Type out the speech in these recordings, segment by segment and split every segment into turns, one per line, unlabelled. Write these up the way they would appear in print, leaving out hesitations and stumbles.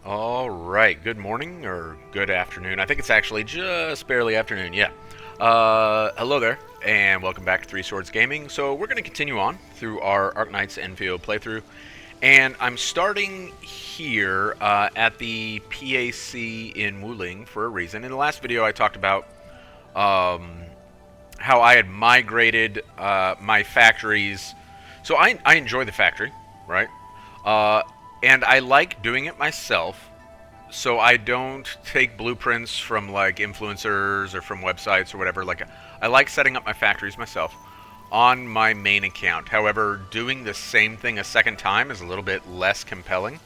All right, good morning or good afternoon. I think it's actually just barely afternoon, yeah. Hello there, and welcome back to Three Swords Gaming. So we're going to continue on through our Arknights Enfield playthrough, and I'm starting here at the PAC in Wuling for a reason. In the last video, I talked about um, how I had migrated my factories. So I enjoy the factory, right? Uh, and I like doing it myself, so I don't take blueprints from like influencers or from websites or whatever. Like I like setting up my factories myself on my main account. However, doing the same thing a second time is a little bit less compelling.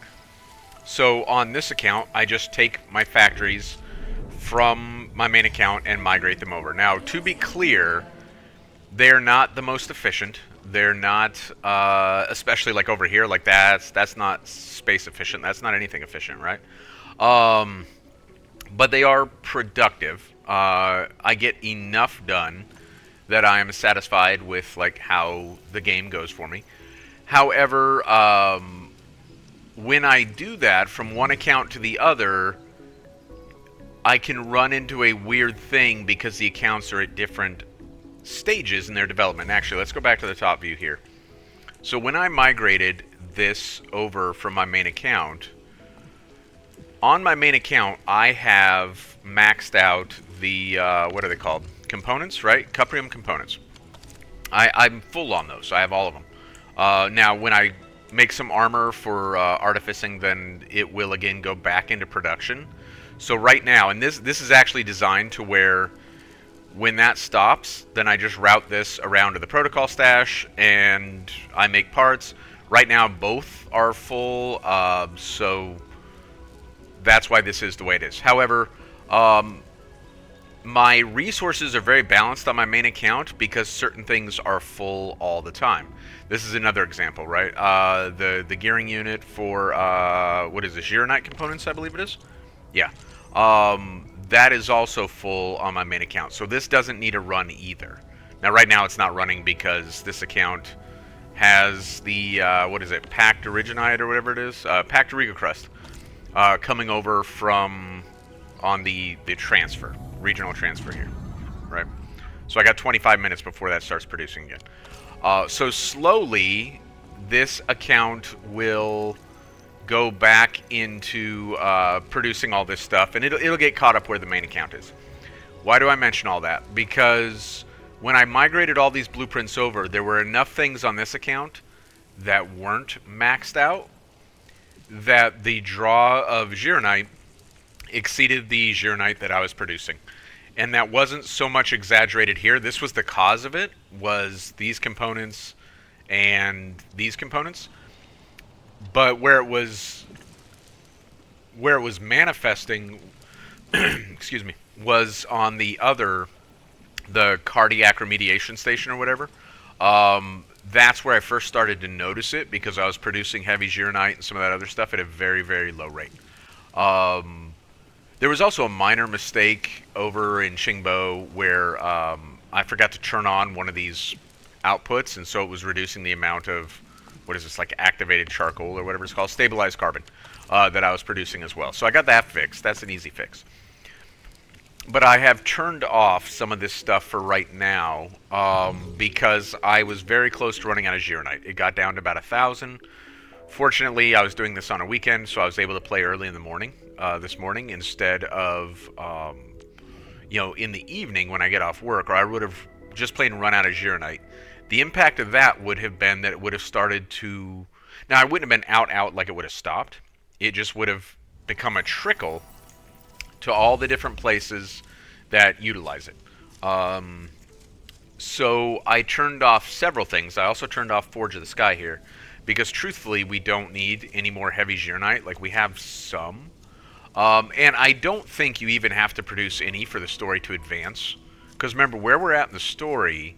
So on this account, I just take my factories from my main account and migrate them over. Now, to be clear, they're not the most efficient. They're not, especially like over here, like that's not space efficient. That's not anything efficient, right? Um, but they are productive. I get enough done that I am satisfied with like how the game goes for me. However, when I do that from one account to the other, I can run into a weird thing because the accounts are at different stages in their development. Actually, let's go back to the top view here. So when I migrated this over from my main account, on my main account, I have maxed out the, what are they called? Components, right? Cuprium components. I'm full on those. I have all of them. Now, when I make some armor for artificing, then it will again go back into production. So right now, and this is actually designed to where when that stops, then I just route this around to the protocol stash and I make parts. Right now, both are full, so that's why this is the way it is. However, my resources are very balanced on my main account because certain things are full all the time. This is another example, right? The gearing unit for what is this, Gironite components, I believe it is. Yeah, that is also full on my main account. So this doesn't need a run either. Now, right now it's not running because this account has the what is it, Packed Originite or whatever it is, Packed Riga Crust, coming over from on the transfer, regional transfer here, right? So I got 25 minutes before that starts producing again. So slowly, this account will go back into producing all this stuff, and it'll get caught up where the main account is. Why do I mention all that? Because when I migrated all these blueprints over, there were enough things on this account that weren't maxed out that the draw of Gironite exceeded the Gironite that I was producing. And that wasn't so much exaggerated here. This was the cause of it, was these components and these components. But where it was manifesting excuse me, was on the cardiac remediation station or whatever. That's where I first started to notice it because I was producing heavy Gironite and some of that other stuff at a very, very low rate. There was also a minor mistake over in Qingbo where I forgot to turn on one of these outputs, and so it was reducing the amount of, what is this, like activated charcoal or whatever it's called, stabilized carbon, that I was producing as well. So I got that fixed. That's an easy fix. But I have turned off some of this stuff for right now because I was very close to running out of Gironite. It got down to about 1,000. Fortunately, I was doing this on a weekend, so I was able to play early in the morning this morning instead of in the evening when I get off work, or I would have just plain run out of Gironite. The impact of that would have been that it would have started to... Now, I wouldn't have been out like it would have stopped. It just would have become a trickle to all the different places that utilize it. So I turned off several things. I also turned off Forge of the Sky here because truthfully we don't need any more heavy Gironite. Like, we have some. And I don't think you even have to produce any for the story to advance. Because remember, where we're at in the story,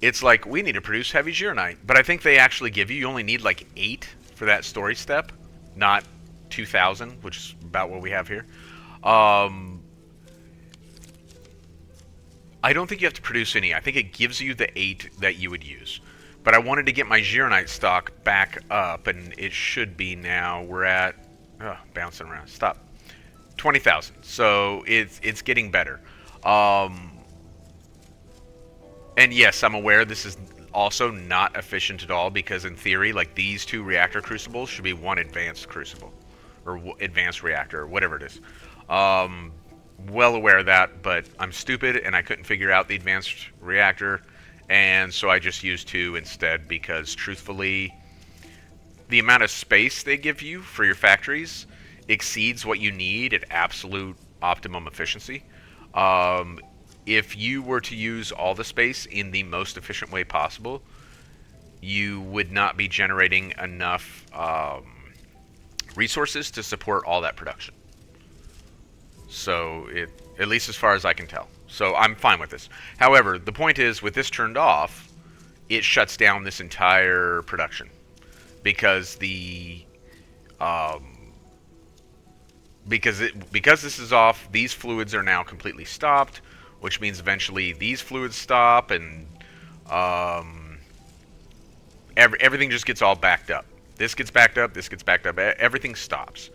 it's like we need to produce heavy Gironite. But I think they actually give you only need like 8 for that story step, not 2,000, which is about what we have here. I don't think you have to produce any. I think it gives you the 8 that you would use. But I wanted to get my Gironite stock back up, and it should be now. We're at Bouncing around. Stop. 20,000. So it's getting better. Um, and yes, I'm aware this is also not efficient at all because in theory, like these two reactor crucibles should be one advanced crucible or advanced reactor or whatever it is. Um, well aware of that, but I'm stupid and I couldn't figure out the advanced reactor, and so I just used two instead because truthfully, the amount of space they give you for your factories exceeds what you need at absolute optimum efficiency. Um, if you were to use all the space in the most efficient way possible, you would not be generating enough resources to support all that production. So, at least as far as I can tell. So I'm fine with this. However, the point is, with this turned off, it shuts down this entire production because because this is off, these fluids are now completely stopped, which means eventually these fluids stop, and everything just gets all backed up. This gets backed up, this gets backed up, everything stops.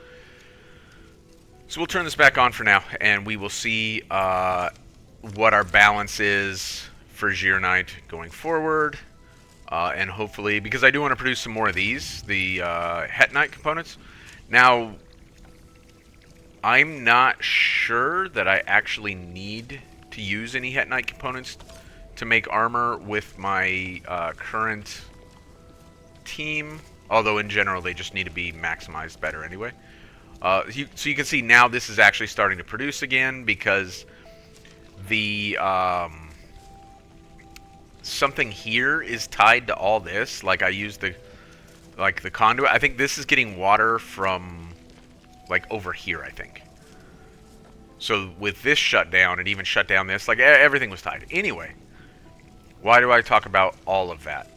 So we'll turn this back on for now, and we will see what our balance is for Arknight going forward. And hopefully, because I do want to produce some more of these, the Hettnite components. Now, I'm not sure that I actually need to use any Hettnite components to make armor with my current team, although in general they just need to be maximized better anyway. So you can see now this is actually starting to produce again because the something here is tied to all this. Like I used the conduit. I think this is getting water from like over here, I think. So with this shutdown, it even shut down this. Like everything was tied. Anyway, why do I talk about all of that?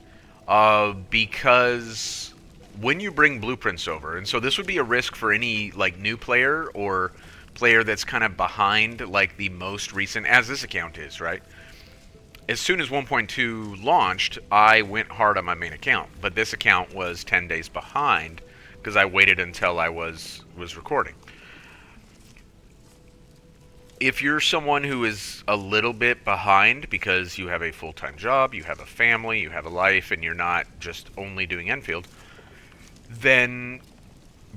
Because when you bring blueprints over, and so this would be a risk for any like new player or player that's kind of behind like the most recent, as this account is, right? As soon as 1.2 launched, I went hard on my main account, but this account was 10 days behind because I waited until I was recording. If you're someone who is a little bit behind because you have a full-time job, you have a family, you have a life, and you're not just only doing Endfield, then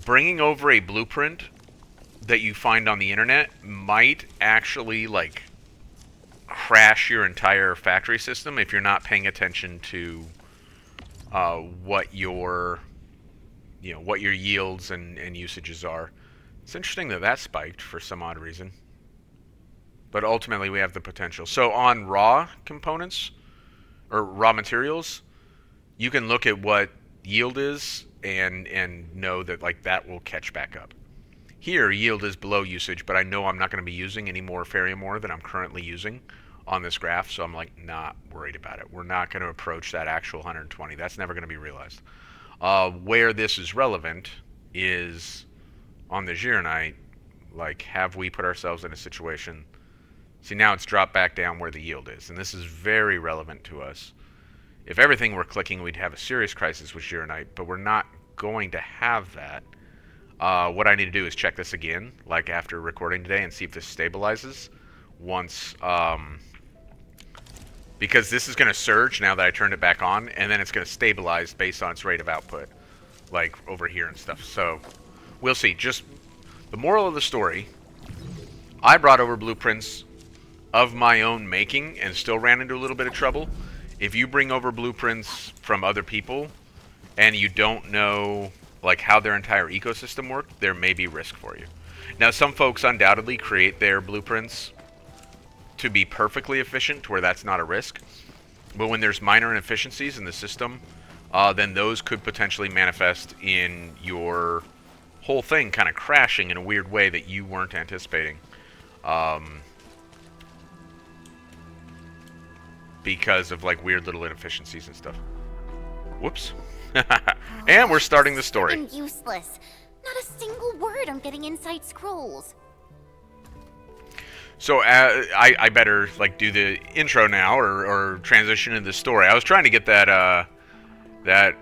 bringing over a blueprint that you find on the internet might actually like crash your entire factory system if you're not paying attention to what your yields and usages are. It's interesting that that spiked for some odd reason, but ultimately we have the potential. So on raw components or raw materials, you can look at what yield is and know that like that will catch back up. Here, yield is below usage, but I know I'm not going to be using any more ferrium ore than I'm currently using on this graph, so I'm like not worried about it. We're not going to approach that actual 120. That's never going to be realized. Where this is relevant is on the Arknight. Like, have we put ourselves in a situation? See, now it's dropped back down where the yield is, and this is very relevant to us. If everything were clicking, we'd have a serious crisis with Arknight, but we're not going to have that. What I need to do is check this again, like after recording today, and see if this stabilizes once, because this is going to surge now that I turned it back on, and then it's going to stabilize based on its rate of output, like over here and stuff. So we'll see. Just the moral of the story, I brought over blueprints of my own making and still ran into a little bit of trouble. If you bring over blueprints from other people and you don't know like how their entire ecosystem worked, there may be risk for you. Now, some folks undoubtedly create their blueprints to be perfectly efficient, to where that's not a risk. But when there's minor inefficiencies in the system, then those could potentially manifest in your whole thing kind of crashing in a weird way that you weren't anticipating. Because of like weird little inefficiencies and stuff. Whoops. And we're starting the story.
I'm useless. Not a single word I'm getting inside scrolls.
So I better like do the intro now or transition into the story. I was trying to get that that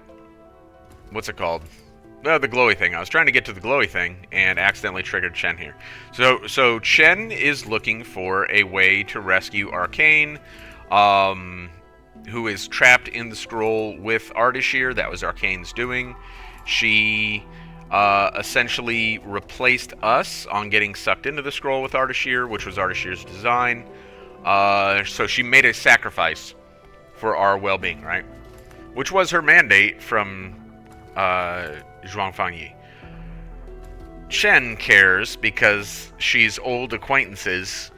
what's it called? The glowy thing. I was trying to get to the glowy thing and accidentally triggered Chen here. So Chen is looking for a way to rescue Arcane, who is trapped in the scroll with Ardashir. That was Arcane's doing. She essentially replaced us on getting sucked into the scroll with Ardashir, which was Ardashir's design. So she made a sacrifice for our well-being, right? Which was her mandate from Zhuang Fangyi. Chen cares because she's old acquaintances,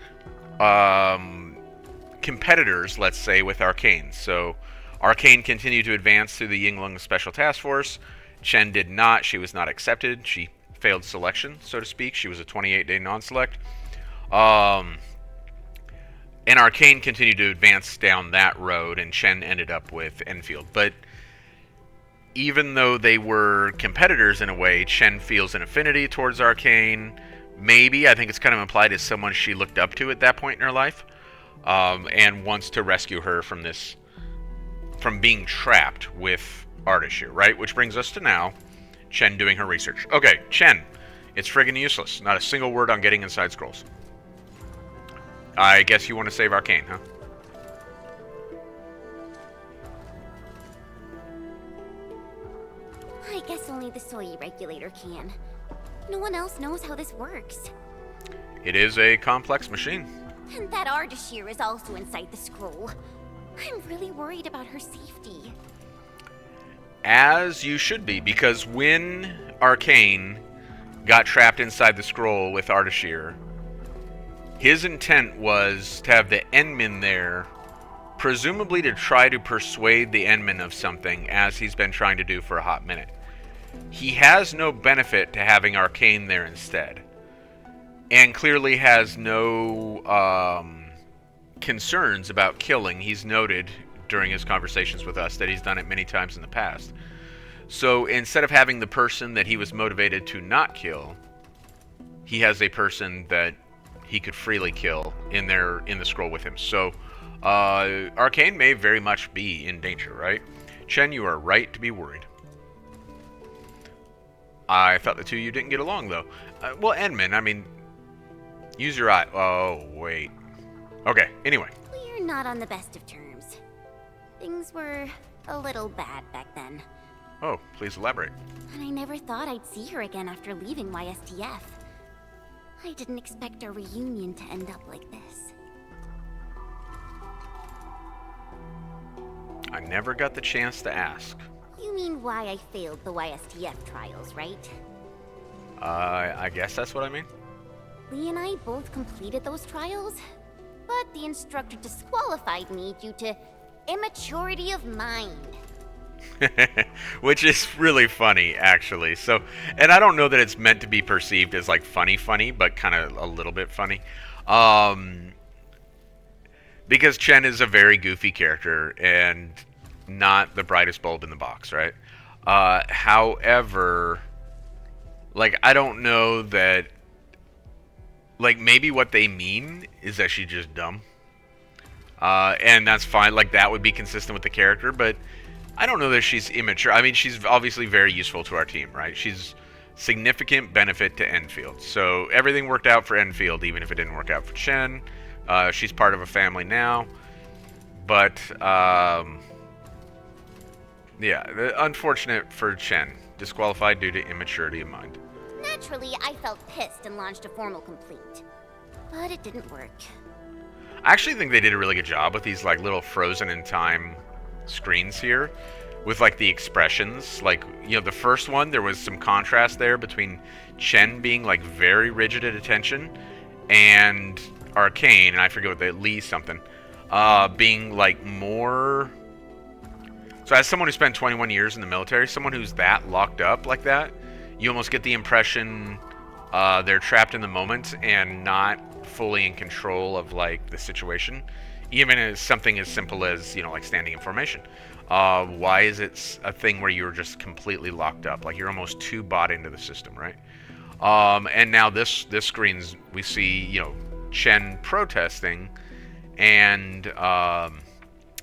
competitors, let's say, with Arcane. So Arcane continued to advance through the Yinglong Special Task Force. Chen did not. She was not accepted. She failed selection, so to speak. She was a 28-day non-select. And Arcane continued to advance down that road, and Chen ended up with Enfield. But even though they were competitors in a way, Chen feels an affinity towards Arcane. Maybe, I think it's kind of implied as someone she looked up to at that point in her life, and wants to rescue her from being trapped with Ardashir, right? Which brings us to now, Chen doing her research. Okay, Chen, it's friggin' useless. Not a single word on getting inside scrolls. I guess you want to save Arcane, huh?
I guess only the soy regulator can. No one else knows how this works.
It is a complex machine.
And that Ardashir is also inside the scroll. I'm really worried about her safety.
As you should be, because when Arcane got trapped inside the scroll with Ardashir, his intent was to have the Endmin there, presumably to try to persuade the Endmin of something, as he's been trying to do for a hot minute. He has no benefit to having Arcane there instead, and clearly has no concerns about killing. He's noted during his conversations with us that he's done it many times in the past. So instead of having the person that he was motivated to not kill, he has a person that he could freely kill in the scroll with him. So Arcane may very much be in danger, right? Chen, you are right to be worried. I thought the two of you didn't get along, though. Well, Endman, I mean, use your eye. Oh, wait. Okay, anyway.
We're not on the best of terms. Things were a little bad back then.
Oh, please elaborate.
And I never thought I'd see her again after leaving YSTF. I didn't expect our reunion to end up like this.
I never got the chance to ask.
You mean why I failed the YSTF trials, right?
I guess that's what I mean.
Lee and I both completed those trials, but the instructor disqualified me due to immaturity of mind.
Which is really funny, actually. So, and I don't know that it's meant to be perceived as like funny, but kind of a little bit funny. Because Chen is a very goofy character and not the brightest bulb in the box, right? However, like, I don't know that, like, maybe what they mean is that she's just dumb. And that's fine. Like, that would be consistent with the character, but I don't know that she's immature. I mean, she's obviously very useful to our team, right? She's significant benefit to Endfield. So everything worked out for Endfield, even if it didn't work out for Chen. She's part of a family now. But, yeah, unfortunate for Chen. Disqualified due to immaturity of mind.
Naturally, I felt pissed and launched a formal complaint. But it didn't work.
I actually think they did a really good job with these, like, little frozen in time screens here. With, like, the expressions. Like, you know, the first one, there was some contrast there between Chen being, like, very rigid at attention and Arcane, and I forget what the Lee something, being, like, more... So as someone who spent 21 years in the military, someone who's that locked up like that, you almost get the impression they're trapped in the moment and not fully in control of, like, the situation. Even as something as simple as, you know, like standing in formation. Why is it a thing where you're just completely locked up? Like, you're almost too bought into the system, right? And now this screens, we see, you know, Chen protesting, and a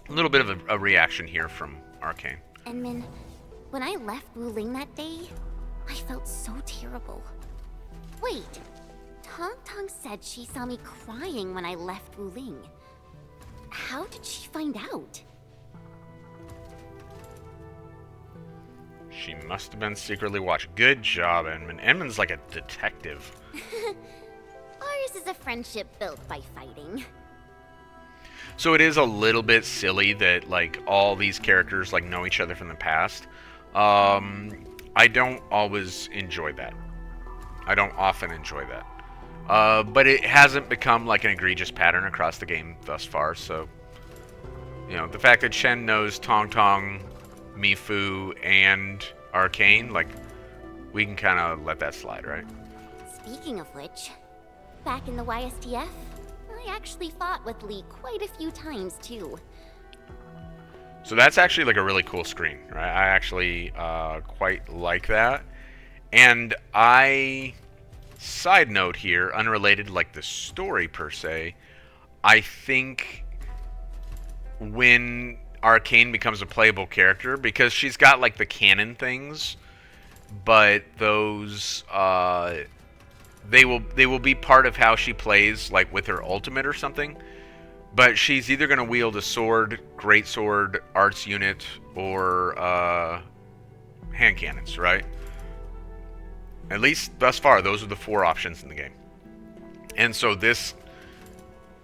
little bit of a reaction here from Arcane.
Enmin, when I left Wuling that day, I felt so terrible. Wait, Tong Tong said she saw me crying when I left Wuling. How did she find out?
She must have been secretly watching. Good job, Edmund. Edmund's like a detective.
Ours is a friendship built by fighting.
So it is a little bit silly that like all these characters like know each other from the past. I don't always enjoy that. I don't often enjoy that. But it hasn't become like an egregious pattern across the game thus far. So, you know, the fact that Shen knows Tong Tong, Mifu, and Arcane, like, we can kind of let that slide, right?
Speaking of which, back in the YSTF, I actually fought with Lee quite a few times too.
So that's actually like a really cool screen, right? I actually quite like that. And side note here, unrelated to like the story per se, I think when Arcane becomes a playable character, because she's got like the canon things, but those they will be part of how she plays, like with her ultimate or something. But she's either going to wield a sword, great sword, arts unit, or hand cannons, right? At least thus far, those are the 4 options in the game. And so this,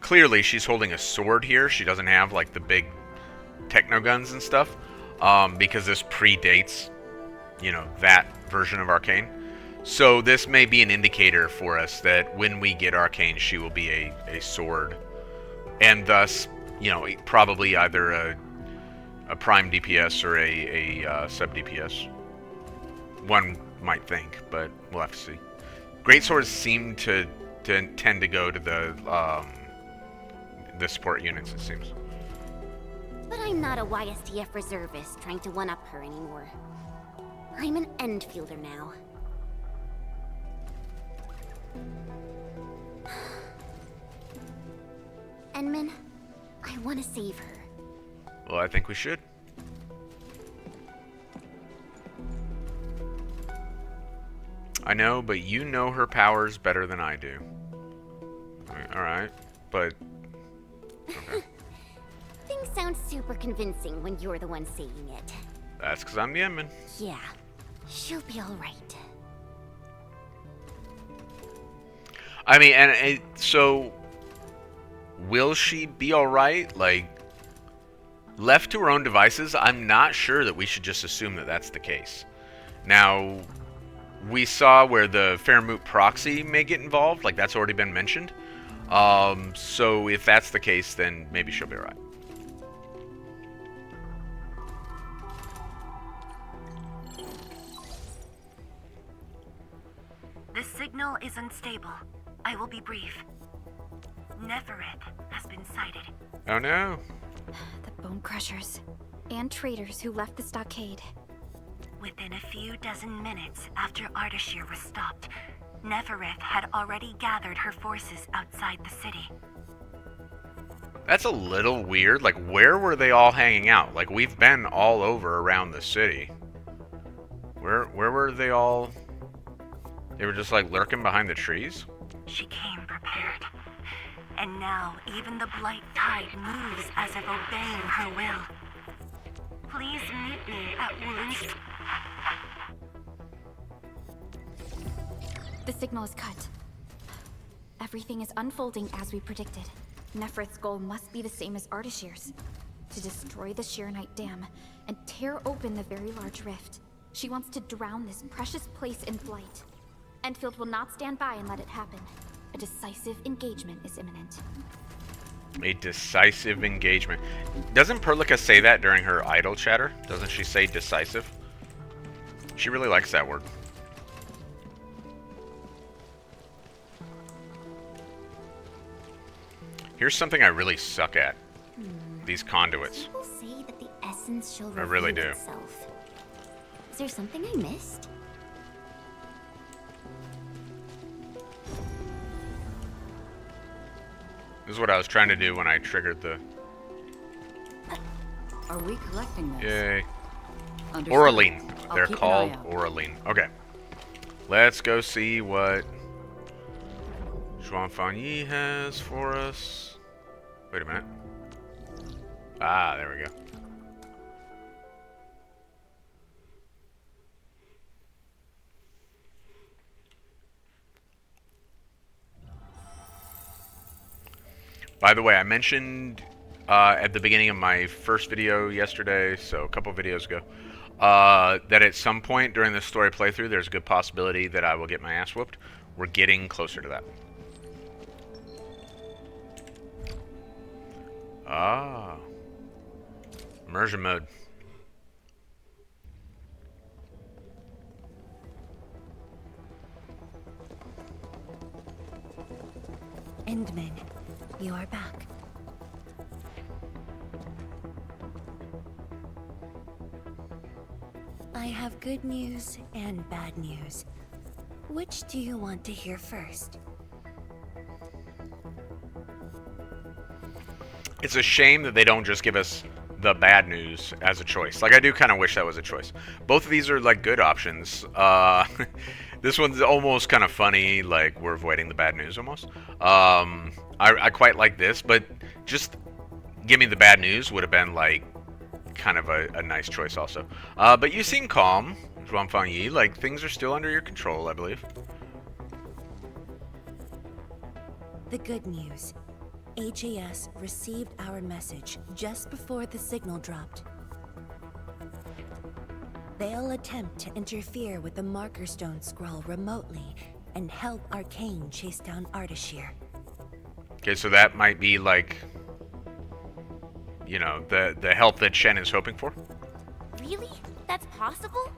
clearly she's holding a sword here. She doesn't have like the big techno guns and stuff, because this predates, you know, that version of Arcane. So this may be an indicator for us that when we get Arcane, she will be a sword, and thus, you know, probably either a prime DPS or a sub DPS. One might think, but we'll have to see. Great swords seem to tend to go to the support units, it seems.
But I'm not a YSTF reservist trying to one-up her anymore. I'm an Endfielder now. Enman, I want to save her.
Well, I think we should. I know, but you know her powers better than I do. Alright, but... Okay.
Things sound super convincing when you're the one saying it.
That's because I'm the admin.
Yeah, she'll be alright.
I mean, and so... Will she be alright? Like, left to her own devices, I'm not sure that we should just assume that that's the case. Now, we saw where the Fairmoot proxy may get involved, like that's already been mentioned. So if that's the case, then maybe she'll be alright.
The signal is unstable. I will be brief. Nefereth has been sighted.
Oh no.
The bone crushers and traitors who left the stockade.
Within a few dozen minutes after Ardashir was stopped, Nefereth had already gathered her forces outside the city.
That's a little weird. Like, where were they all hanging out? Like, we've been all over around the city. Where were they all? They were just like lurking behind the trees?
She came prepared. And now, even the Blight Tide moves as if obeying her will. Please meet me at Wuling's.
The signal is cut. Everything is unfolding as we predicted. Nefereth's goal must be the same as Ardashir's. To destroy the Shirenite Dam and tear open the very large rift. She wants to drown this precious place in blight. Endfield will not stand by and let it happen. A decisive engagement is imminent.
A decisive engagement. Doesn't Perlica say that during her idle chatter? Doesn't she say decisive? She really likes that word. Here's something I really suck at. These conduits.
People say that the essence shall
I really
reveal
do.
itself. Is there something I missed?
This is what I was trying to do when I triggered the...
Are we collecting this?
Yay.
Understood.
Oraline.
I'll
They're
keep an
called
eye out.
Oraline. Okay. let's go see what Zhuang Fangyi has for us. Wait a minute. Ah, there we go. By the way, I mentioned at the beginning of my first video yesterday, so a couple videos ago, that at some point during this story playthrough, there's a good possibility that I will get my ass whooped. We're getting closer to that. Ah. Immersion mode.
Endman, you are back. I have good news and bad news. Which do you want to hear first?
It's a shame that they don't just give us the bad news as a choice. Like, I do kind of wish that was a choice. Both of these are, like, good options. This one's almost kind of funny, like, we're avoiding the bad news almost. I quite like this, but just give me the bad news would have been, like, kind of a nice choice also. But you seem calm, Zhuang Fangyi. Like, things are still under your control, I believe.
The good news. HAS received our message just before the signal dropped. They'll attempt to interfere with the Marker Stone scroll remotely and help Arcane chase down Ardashir.
Okay, so that might be like, you know, the help that Shen is hoping for.
Really? That's possible?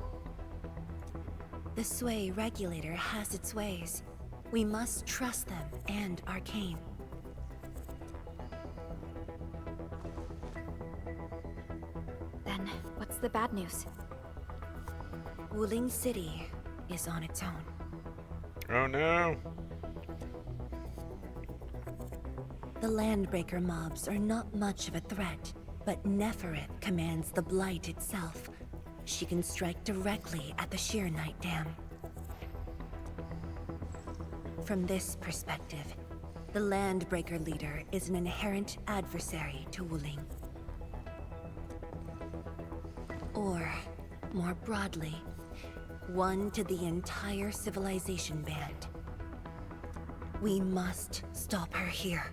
The Sway regulator has its ways. We must trust them and Arcane.
Then, what's the bad news?
Wuling City is on its own.
Oh no.
The Landbreaker mobs are not much of a threat, but Nefereth commands the Blight itself. She can strike directly at the Sheer Night Dam. From this perspective, the Landbreaker leader is an inherent adversary to Wuling. Or, more broadly, one to the entire civilization band. We must stop her here.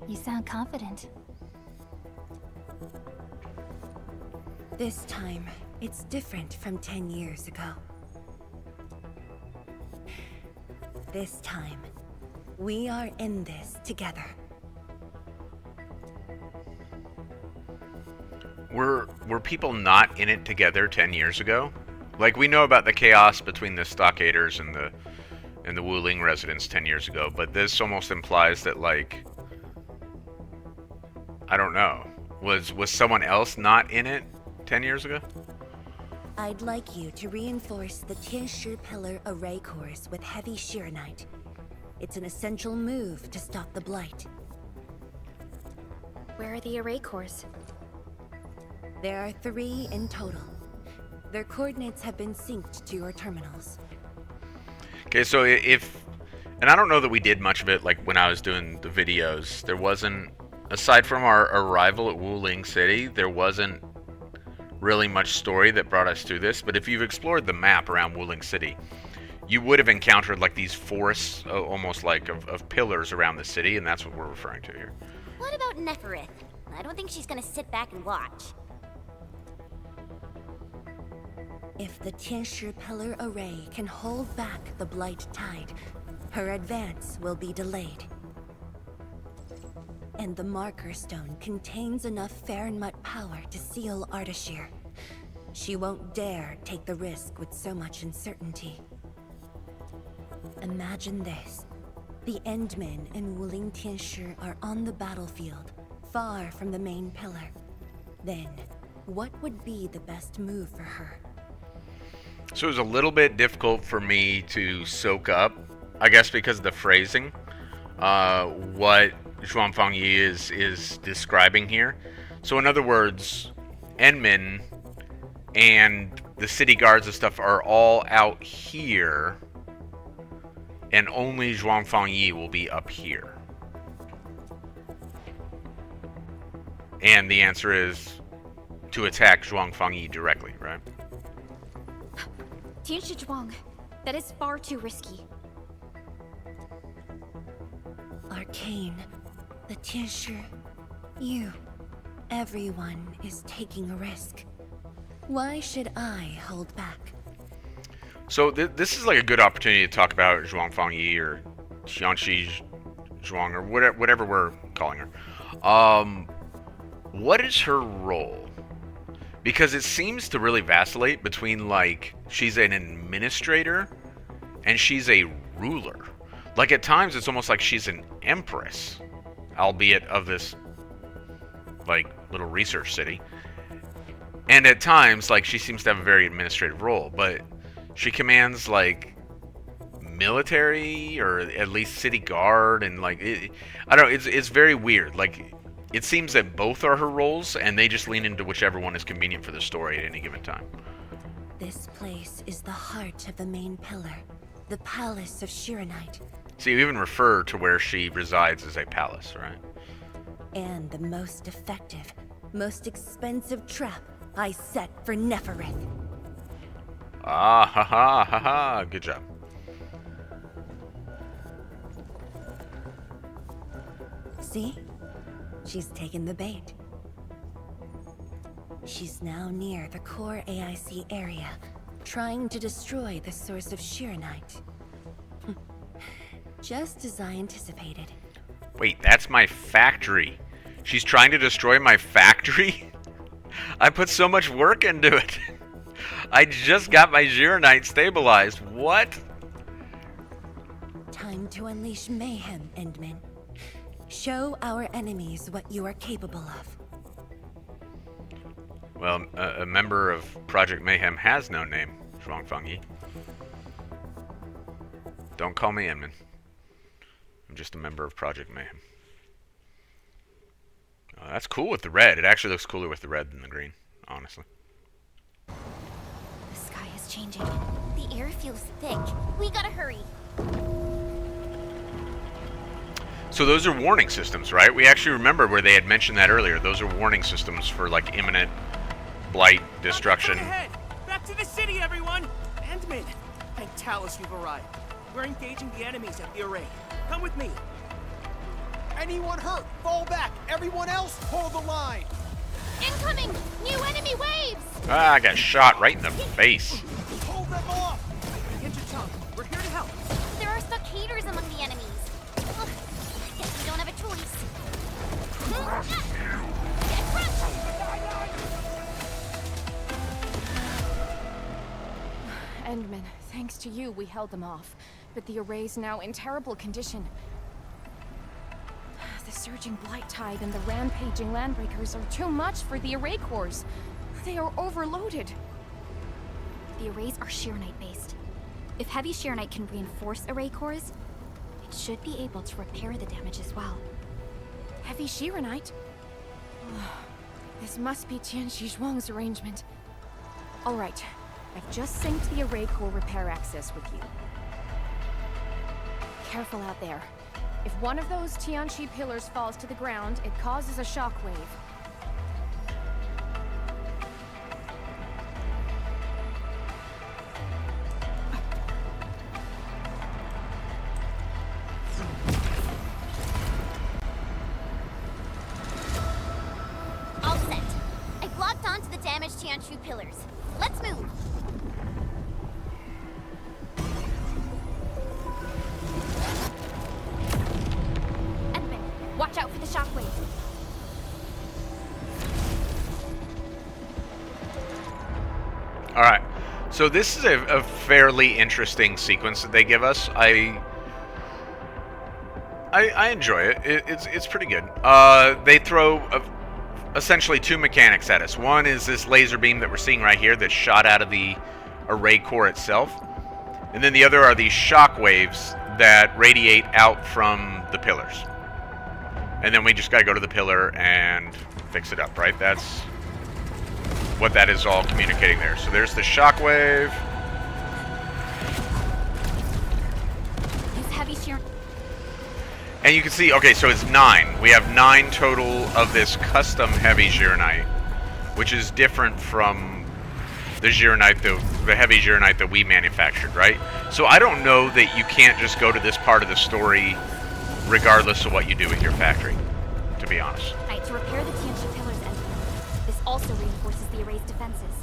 You sound confident.
This time, it's different from 10 years ago. This time, we are in this together.
Were people not in it together 10 years ago? Like, we know about the chaos between the Stockaders and the Wuling residents 10 years ago, but this almost implies that, like, I don't know. Was someone else not in it 10 years ago?
I'd like you to reinforce the Tianshi Pillar array cores with heavy Sheeranite. It's an essential move to stop the Blight.
Where are the array cores?
There are 3 in total. Their coordinates have been synced to your terminals.
Okay, so and I don't know that we did much of it, like, when I was doing the videos. There wasn't, aside from our arrival at Wuling City, there wasn't really much story that brought us to this. But if you've explored the map around Wuling City, you would have encountered, like, these forests, almost like, of pillars around the city, and that's what we're referring to here.
What about Nefereth? I don't think she's gonna sit back and watch.
If the Tianshi Pillar array can hold back the Blight tide, her advance will be delayed. And the Marker Stone contains enough Fahrenheit power to seal Ardashir. She won't dare take the risk with so much uncertainty. Imagine this. The Endmen and Wuling Tianshi are on the battlefield, far from the main pillar. Then, what would be the best move for her?
So it was a little bit difficult for me to soak up, I guess because of the phrasing, what Zhuang Fangyi is describing here. So in other words, Enmin and the city guards and stuff are all out here, and only Zhuang Yi will be up here. And the answer is to attack Zhuang Yi directly, right?
Tianshi Zhuang, that is far too risky.
Arcane, the Tianshi, you, everyone is taking a risk. Why should I hold back?
So this is like a good opportunity to talk about Zhuang Yi or Tianshi Zhuang or whatever we're calling her. What is her role? Because it seems to really vacillate between, like, she's an administrator and she's a ruler. Like, at times it's almost like she's an empress, albeit of this, like, little research city. And at times, like, she seems to have a very administrative role, but she commands, like, military or at least city guard, and, like, I don't know, it's very weird. Like, it seems that both are her roles, and they just lean into whichever one is convenient for the story at any given time.
This place is the heart of the main pillar, the palace of Shiranite.
So you even refer to where she resides as a palace, right?
And the most effective, most expensive trap I set for Neferith.
Ah, ha ha ha ha, good job.
See? She's taken the bait. She's now near the core AIC area, trying to destroy the source of Shiranite. Just as I anticipated.
Wait, that's my factory. She's trying to destroy my factory? I put so much work into it. I just got my Shiranite stabilized. What?
Time to unleash mayhem, Endman. Show our enemies what you are capable of.
Well, a member of Project Mayhem has no name, Zhuang Yi. Don't call me Inman. I'm just a member of Project Mayhem. Oh, that's cool with the red. It actually looks cooler with the red than the green, honestly.
The sky is changing.
The air feels thick. We gotta hurry.
So those are warning systems, right? We actually remember where they had mentioned that earlier. Those are warning systems for, like, imminent blight, destruction.
Ahead. Back to the city, everyone! Endman, thank Talus you've arrived. We're engaging the enemies at the array. Come with me.
Anyone hurt, fall back. Everyone else, hold the line.
Incoming! New enemy waves!
Ah, I got shot right in the face.
Hold them off.
Get your tongue. We're here to help.
There are stockaders among the enemies. Ugh, I guess we don't have a choice. Get front!
Endman, thanks to you, we held them off. But the array's now in terrible condition. The surging blight tide and the rampaging landbreakers are too much for the array cores. They are overloaded.
The arrays are Shiranite based. If heavy Shiranite can reinforce array cores, it should be able to repair the damage as well.
Heavy Shiranite? This must be Tianshi Zhuang's arrangement. All right, I've just synced the array core repair access with you. Careful out there. If one of those Tianshi pillars falls to the ground, it causes a shockwave.
All set. I've locked onto the damaged Tianshu pillars. Let's move.
Endman, watch out for the shockwave.
Alright, so this is a fairly interesting sequence that they give us. I enjoy it. It's pretty good. They throw essentially two mechanics at us. One is this laser beam that we're seeing right here that's shot out of the array core itself. And then the other are these shock waves that radiate out from the pillars. And then we just gotta go to the pillar and fix it up, right? That's what that is all communicating there. So there's the shockwave.
Use heavy shear.
And you can see, okay, so it's 9. We have 9 total of this custom heavy Gironite, which is different from the Gironite, the heavy Gironite that we manufactured, right? So I don't know that you can't just go to this part of the story regardless of what you do with your factory, to be honest.
Alright, to repair the TNT pillars, Endfield. This also reinforces the array's defenses.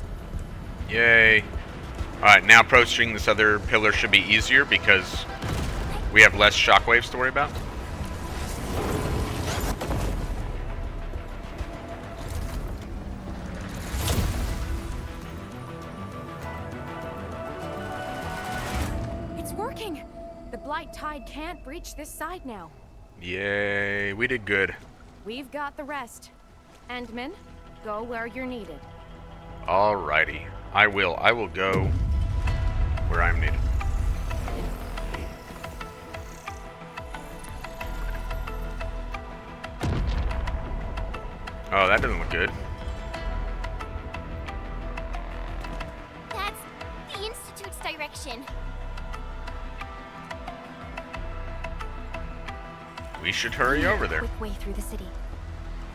Yay. Alright, now approaching this other pillar should be easier because we have less shockwaves to worry about.
It's working! The Blight Tide can't breach this side now.
Yay, we did good.
We've got the rest. Endman, go where you're needed.
Alrighty. I will go where I'm needed. Oh, that doesn't look good.
That's the Institute's direction.
We should hurry over there.
Quick way through the city.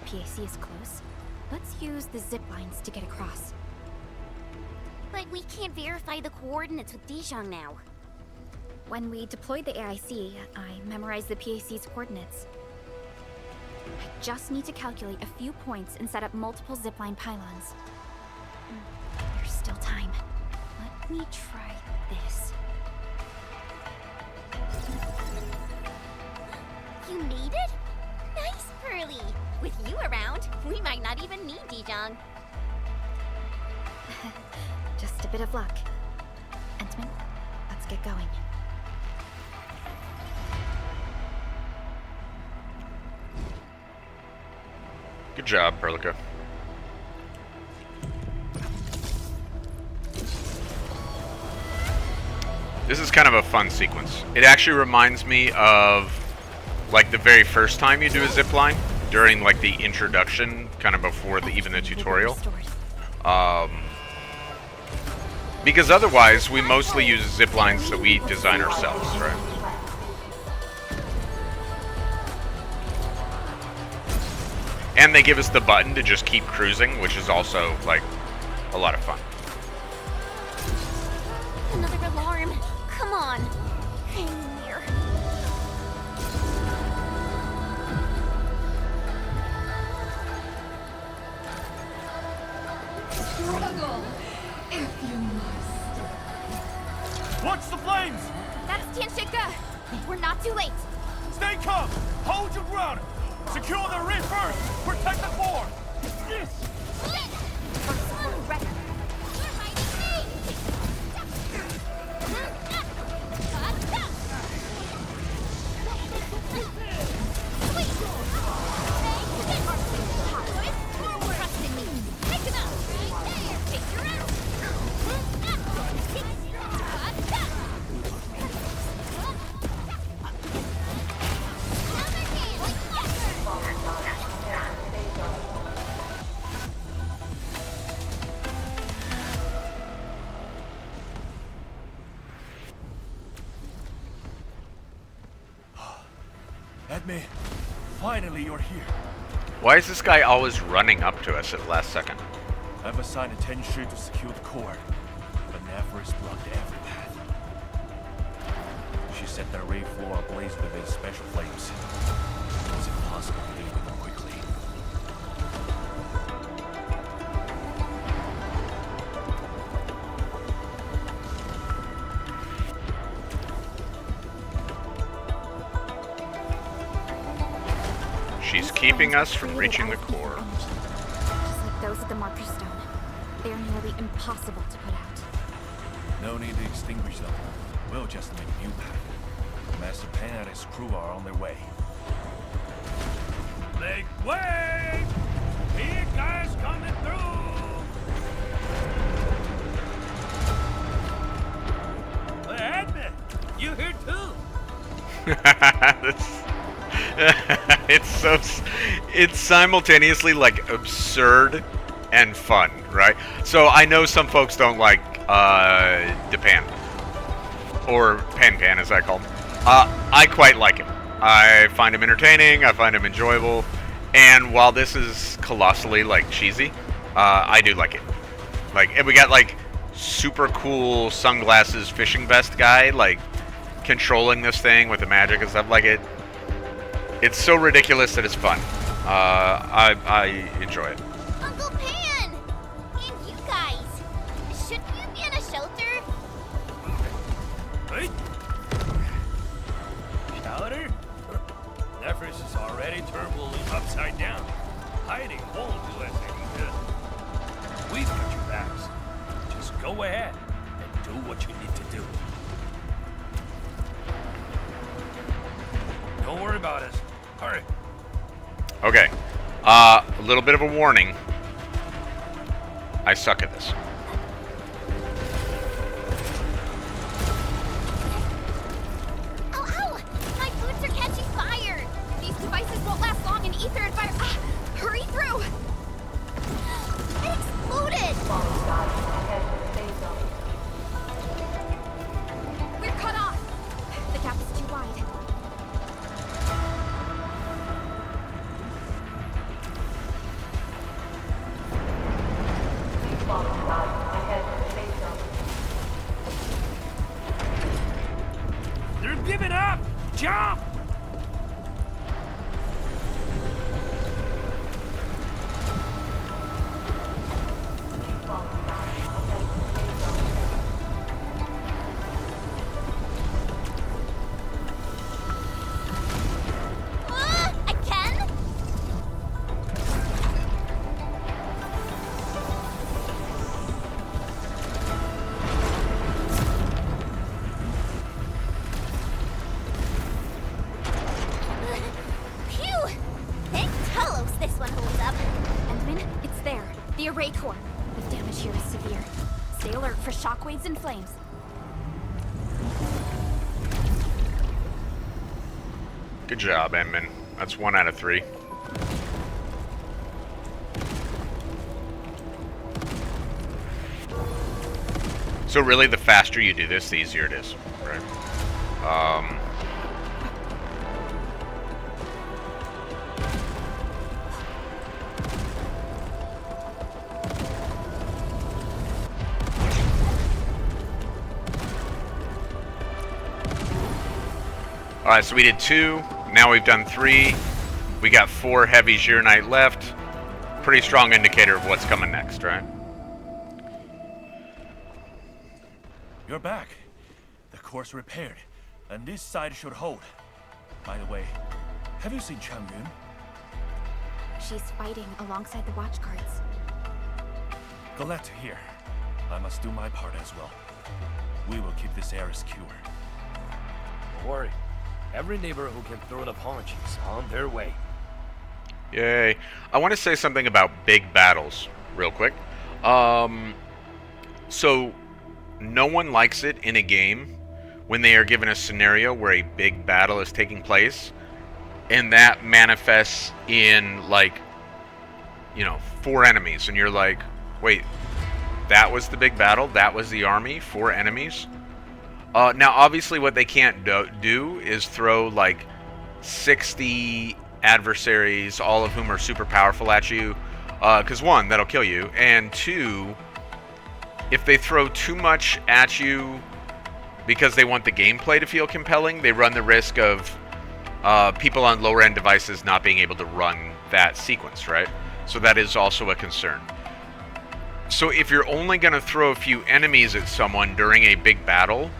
PAC is close. Let's use the zip lines to get across.
But we can't verify the coordinates with Dijon now.
When we deployed the AIC, I memorized the PAC's coordinates. I just need to calculate a few points and set up multiple zipline pylons. There's still time. Let me try this.
You made it? Nice, Pearly! With you around, we might not even need Dijon.
Just a bit of luck. Endman, let's get going.
Good job, Perlica. This is kind of a fun sequence. It actually reminds me of like the very first time you do a zipline during like the introduction, kind of before even the tutorial. Because otherwise, we mostly use ziplines that we design ourselves, right? And they give us the button to just keep cruising, which is also, like, a lot of fun.
Another alarm. Come on. Hang here.
Struggle if you must.
Watch the flames!
That's Tianshika. We're not too late.
Stay calm! Hold your ground! Secure the rear first! Protect the fort! Yes!
Ready.
Edme, finally you're here.
Why is this guy always running up to us at the last second?
I've assigned a Tenshi to secure the core, but Nephris blocked every path. She set the array floor ablaze with his special flames. It was impossible to deal with them quickly.
She's keeping us from reaching the core.
Just like those at the marker stone. They're nearly impossible to put out.
No need to extinguish them. We'll just make new path. Master Pan and his crew are on their way. Make way! Big guys coming through! Hey, Edmund! You here too?
it's simultaneously like absurd and fun, right? So I know some folks don't like Depan, or Pan as I call him. I quite like him. I find him entertaining. I find him enjoyable. And while this is colossally like cheesy, I do like it. Like, and we got like super cool sunglasses fishing vest guy like controlling this thing with the magic and stuff. Like it's so ridiculous that it's fun. I enjoy it.
Uncle Pan! And you guys! Shouldn't you be in a shelter?
Hey? Shelter? Nephris is already turned Wooling upside down. Hiding won't do us any good. We've got your backs. Just go ahead and do what you need to do. Don't worry about us. Hurry.
Okay. A little bit of a warning. I suck at this.
Ow, ow! My boots are catching fire!
These devices won't last long in ether and fire. Ah, hurry through!
It exploded!
We're cut off. The gap is too wide.
They're giving up! Jump!
Again? Phew! Thank Talos this one holds up.
Endman, it's there. The array core. The damage here is severe. Stay alert for shockwaves and flames.
Good job, Edmund. That's 1 out of 3. So really, the faster you do this, the easier it is, right? Alright, so we did 2. Now we've done 3. We got 4 heavy Zyrnite left. Pretty strong indicator of what's coming next, right?
You're back. The core's repaired, and this side should hold. By the way, have you seen Chang Yun?
She's fighting alongside the watch guards.
Glad to hear. I must do my part as well. We will keep this area secure.
Don't worry. Every neighbor who can throw the punch is on their way.
Yay. I want to say something about big battles real quick. So no one likes it in a game when they are given a scenario where a big battle is taking place and that manifests in, like, 4 enemies, and you're like, wait, that was the big battle? That was the army? 4 enemies? Now, obviously, what they can't do is throw, like, 60 adversaries, all of whom are super powerful at you, because 1, that'll kill you, and 2, if they throw too much at you because they want the gameplay to feel compelling, they run the risk of people on lower-end devices not being able to run that sequence, right? So that is also a concern. So if you're only going to throw a few enemies at someone during a big battle,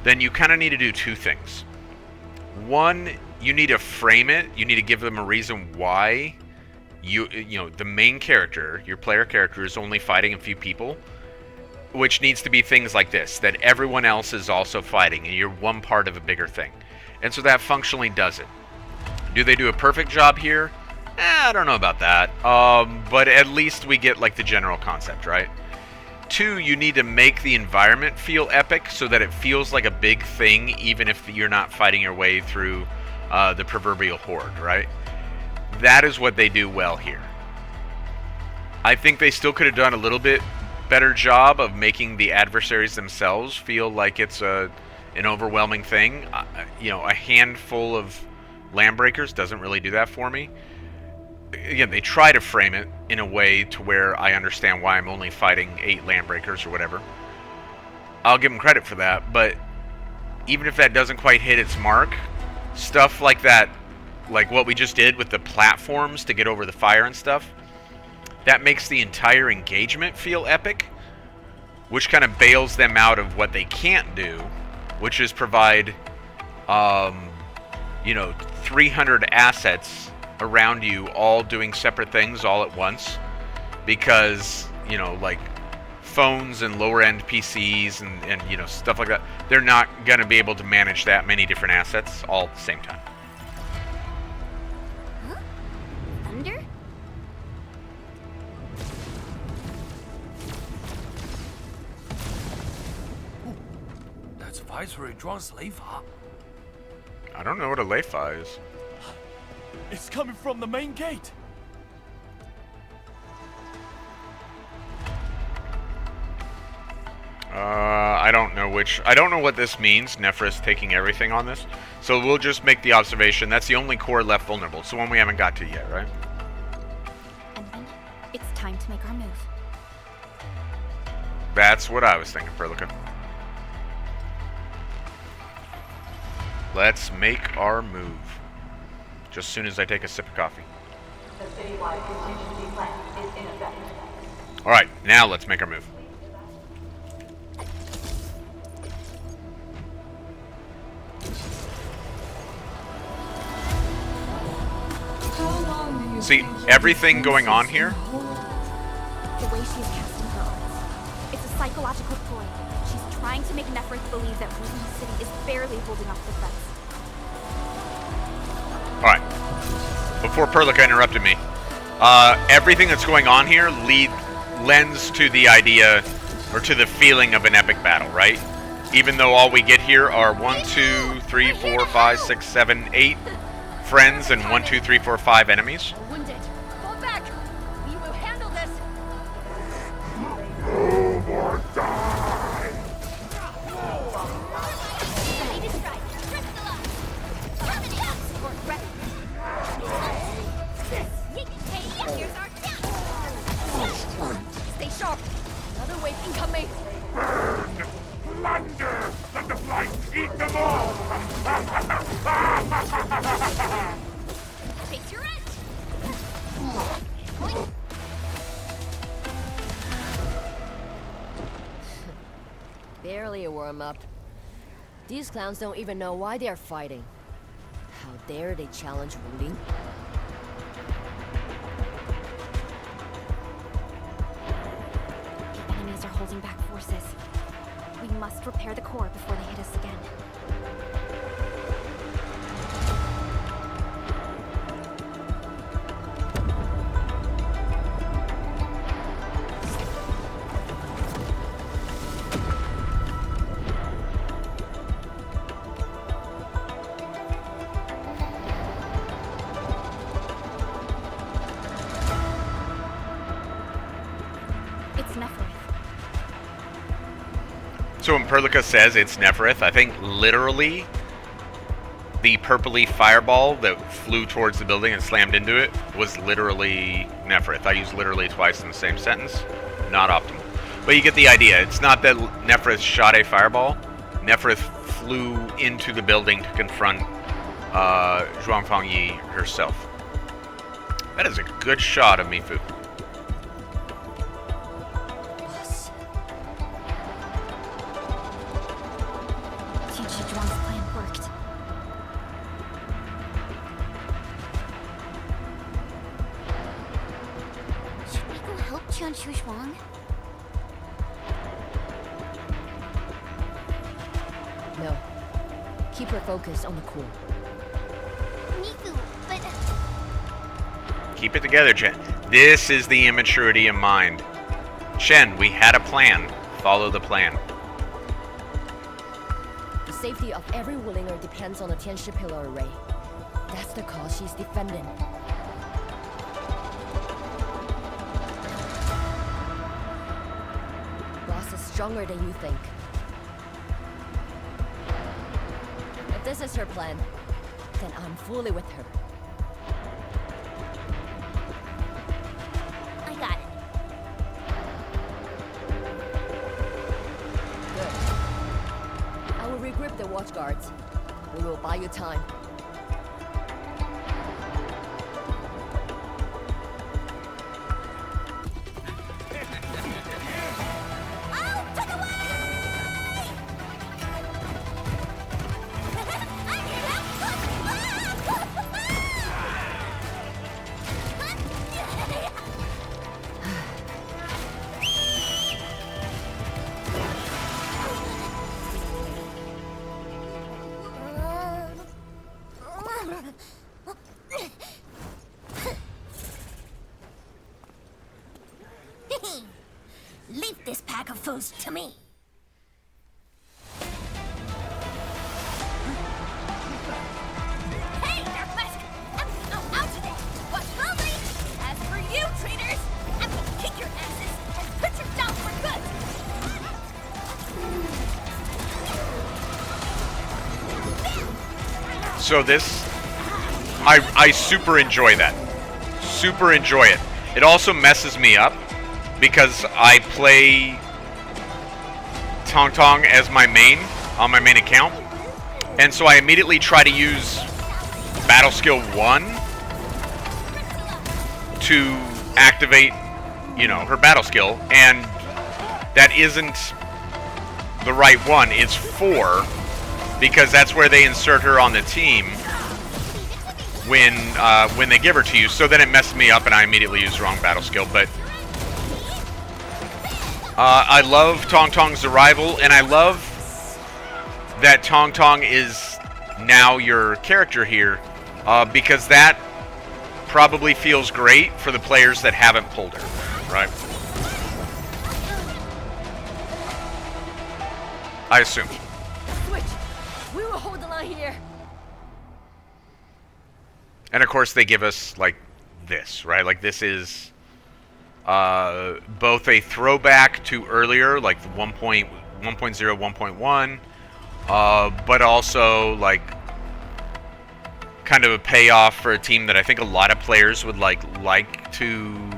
then you kind of need to do 2 things. 1, you need to frame it. You need to give them a reason why the main character, your player character, is only fighting a few people, which needs to be things like this, that everyone else is also fighting, and you're one part of a bigger thing. And so that functionally does it. Do they do a perfect job here? I don't know about that. But at least we get, like, the general concept, right? 2, you need to make the environment feel epic so that it feels like a big thing, even if you're not fighting your way through the proverbial horde, right? That is what they do well here. I think they still could have done a little bit better job of making the adversaries themselves feel like it's an overwhelming thing. A handful of landbreakers doesn't really do that for me. Again, they try to frame it in a way to where I understand why I'm only fighting 8 landbreakers or whatever. I'll give them credit for that, but even if that doesn't quite hit its mark, stuff like that, like what we just did with the platforms to get over the fire and stuff, that makes the entire engagement feel epic, which kind of bails them out of what they can't do, which is provide, 300 assets around you all doing separate things all at once, because, like phones and lower end PCs and stuff like that, they're not going to be able to manage that many different assets all at the same time.
Huh? Thunder?
That's Viceroy Zhuang's Leifa.
I don't know what a Leifa is.
It's coming from the main gate.
I don't know what this means, Nephris taking everything on this. So we'll just make the observation that's the only core left vulnerable. It's the one we haven't got to yet, right?
And then it's time to make our move.
That's what I was thinking, Perlica. Let's make our move. Just as soon as I take a sip of coffee.
The citywide contingency plan is in effect.
Alright, now let's make our move. See, everything going on here.
The way she's casting her arts, it's a psychological ploy. She's trying to make Nephris believe that Wuling City is barely holding up the threats.
Alright. Before Perlica interrupted me, everything that's going on here lends to the idea, or to the feeling of an epic battle, right? Even though all we get here are 1, 2, 3, 4, 5, 6, 7, 8 friends and 1, 2, 3, 4, 5 enemies.
Wounded. Fall back. We will handle this.
Ready to strike. Crystal up. Permanent support ready. Hey, here's our chance.
Stay sharp. Another wave incoming.
Plunder! Let the flight eat them all!
Take your edge.
Barely a warm-up. These clowns don't even know why they're fighting. How dare they challenge Wuling?
The enemies are holding back forces. We must repair the core before they hit us again. It's Nephris.
So when Perlica says it's Nephris, I think literally the purpley fireball that flew towards the building and slammed into it was literally Nephris. I used literally twice in the same sentence. Not optimal. But you get the idea. It's not that Nephris shot a fireball. Nephris flew into the building to confront Zhuang Fangyi herself. That is a good shot of Mifu.
Qi Zhuang's plan worked.
Should we go help Qian Shuang?
No. Keep her focused on the core.
Mifu, but...
Keep it together, Chen. This is the immaturity of mind. Chen, we had a plan. Follow the plan.
The safety of every Wulinger depends on the Tianshi Pillar array. That's the cause she's defending. Boss is stronger than you think. If this is her plan, then I'm fully with her.
I got it.
Good. I will regroup the watch guards. We will buy you time.
Leave this pack of foes to me. Hey, Dark Mask! I'm out today. What's lonely? As for you, traitors, I'm gonna kick your asses and put you down for good.
So this, I super enjoy that. Super enjoy it. It also messes me up because I play Tong Tong as my main on my main account, and so I immediately try to use Battle Skill 1 to activate, you know, her battle skill, and that isn't the right one. It's 4, because that's where they insert her on the team when they give her to you. So then it messed me up, and I immediately used the wrong battle skill. But I love Tong Tong's arrival, and I love that Tong Tong is now your character here, because that probably feels great for the players that haven't pulled her, right? I assume.
Switch! We will hold the line here.
And of course they give us, like, this, right? Like, this is both a throwback to earlier, like the 1.0, 1.1, but also, like, kind of a payoff for a team that I think a lot of players would like to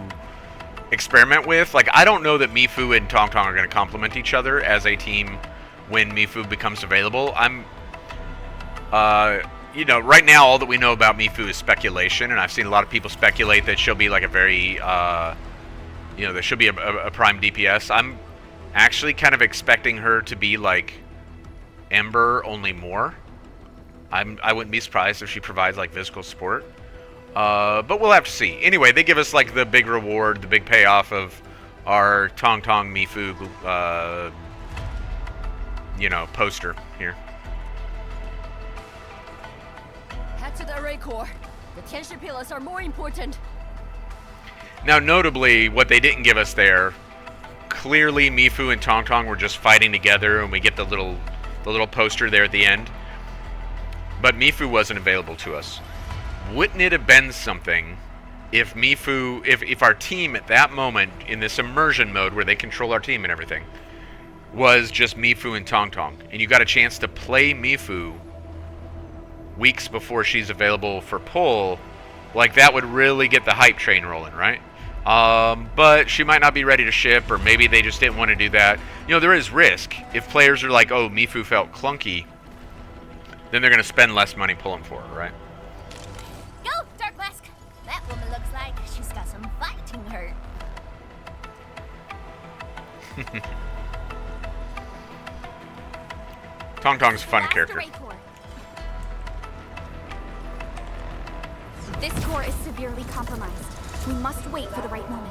experiment with. Like, I don't know that Mifu and Tong Tong are going to complement each other as a team when Mifu becomes available. You know, right now all that we know about Mifu is speculation, and I've seen a lot of people speculate that she'll be like a very, you know, there should be a prime DPS. I'm actually kind of expecting her to be like Ember, only more. I wouldn't be surprised if she provides like physical support, but we'll have to see. Anyway, they give us like the big reward, the big payoff of our Tong Tong Mifu, you know, poster here.
Head to the array core. The tension pillars are more important.
Now, notably, what they didn't give us there, clearly Mifu and Tong Tong were just fighting together, and we get the little poster there at the end. But Mifu wasn't available to us. Wouldn't it have been something if Mifu, if our team at that moment, in this immersion mode where they control our team and everything, was just Mifu and Tong Tong, and you got a chance to play Mifu weeks before she's available for pull, like that would really get the hype train rolling, right? But she might not be ready to ship, or maybe they just didn't want to do that. You know, there is risk. If players are like, oh, Mifu felt clunky, then they're going to spend less money pulling for her, right?
Go, Dark Mask! That woman looks like she's got some fight in her.
Tong Tong's a fun character.
This core is severely compromised. We must wait for the right moment.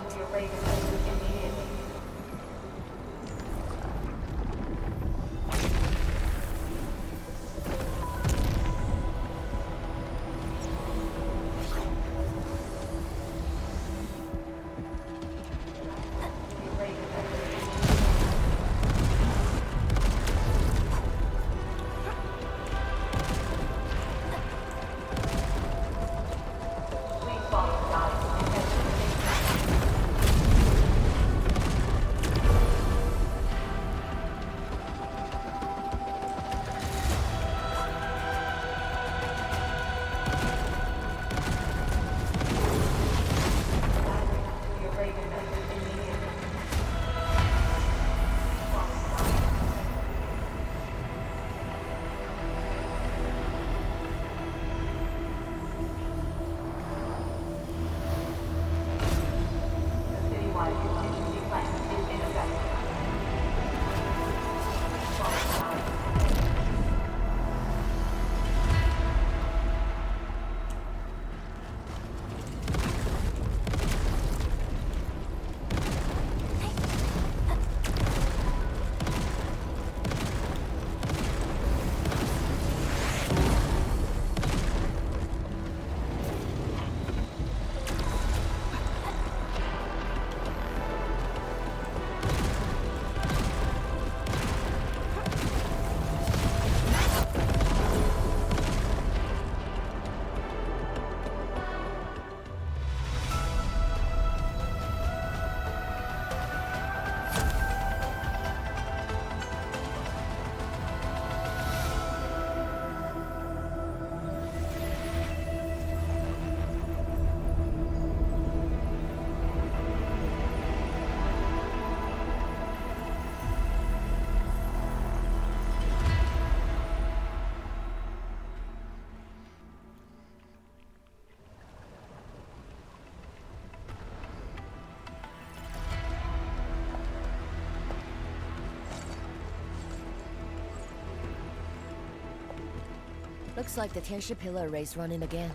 Looks like the Tianshi pillar array's running again.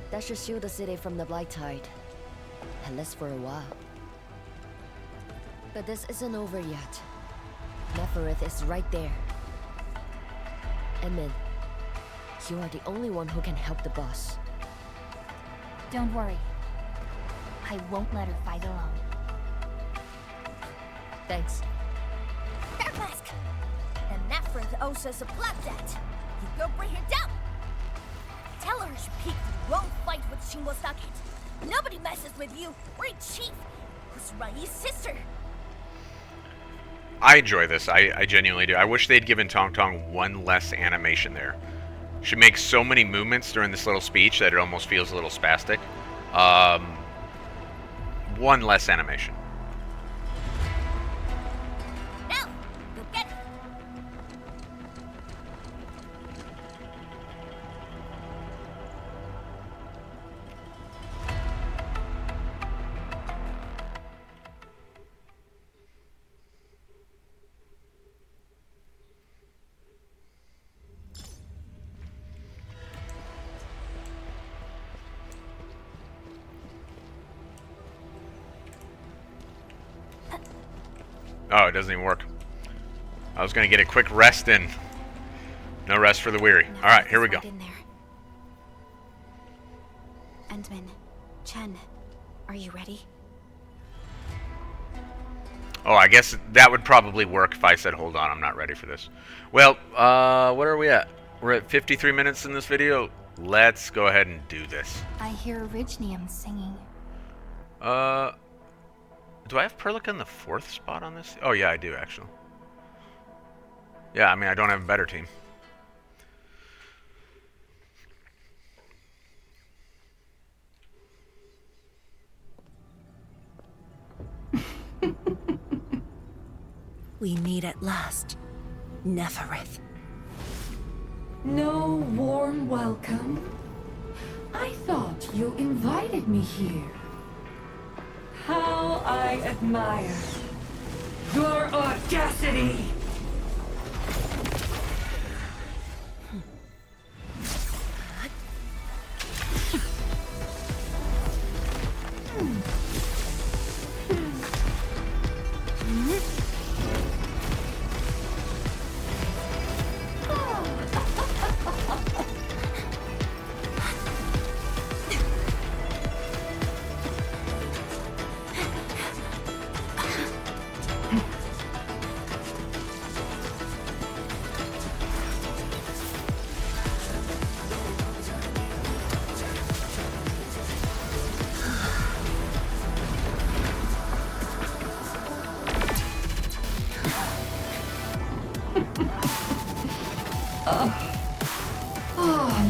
That should shield the city from the Blight Tide. At least for a while. But this isn't over yet. Neferith is right there. Edmund, you are the only one who can help the boss.
Don't worry. I won't let her fight alone.
Thanks.
Dark Mask! And Neferith owes us a blood debt. You go bring her down! Tell her she picked the wrong fight with Shingo-sake. Nobody messes with you, or a chief, who's Rai's sister.
I enjoy this. I genuinely do. I wish they'd given Tong Tong one less animation there. She makes so many movements during this little speech that it almost feels a little spastic. One less animation.
Now, go get her.
Oh, it doesn't even work. I was going to get a quick rest in. No rest for the weary. All right, here we go.
In there. Endman, Chen, are you ready?
Oh, I guess that would probably work if I said, hold on, I'm not ready for this. Well, what are we at? We're at 53 minutes in this video. Let's go ahead and do this.
I hear Orignium singing.
Do I have Perlica in the 4th spot on this? Oh, yeah, I do, actually. Yeah, I mean, I don't have a better team.
We meet at last. Neferith.
No warm welcome? I thought you invited me here. How I admire your audacity!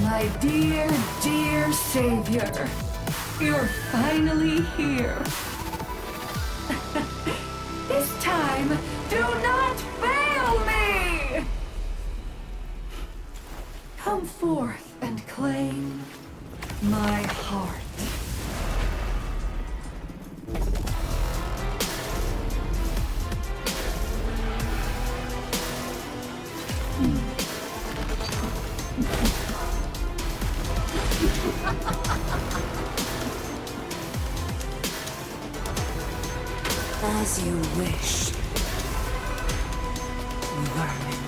My dear, dear savior, you're finally here. This time, do not fail me! Come forth and claim my heart.
As you wish, vermin.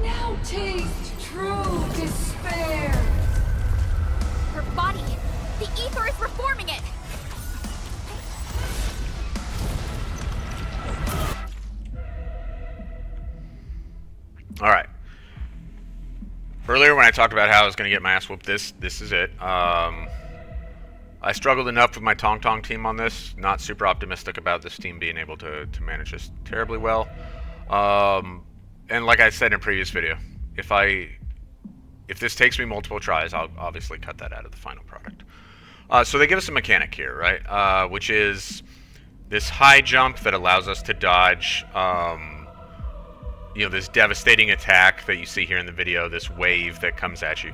Now taste true despair.
Her body! The ether is reforming it!
Alright. Earlier when I talked about how I was going to get my ass whooped, this is it. I struggled enough with my Tong Tong team on this. Not super optimistic about this team being able to manage this terribly well. And like I said in a previous video, if this takes me multiple tries, I'll obviously cut that out of the final product. So they give us a mechanic here, right? Which is this high jump that allows us to dodge, you know, this devastating attack that you see here in the video, this wave that comes at you.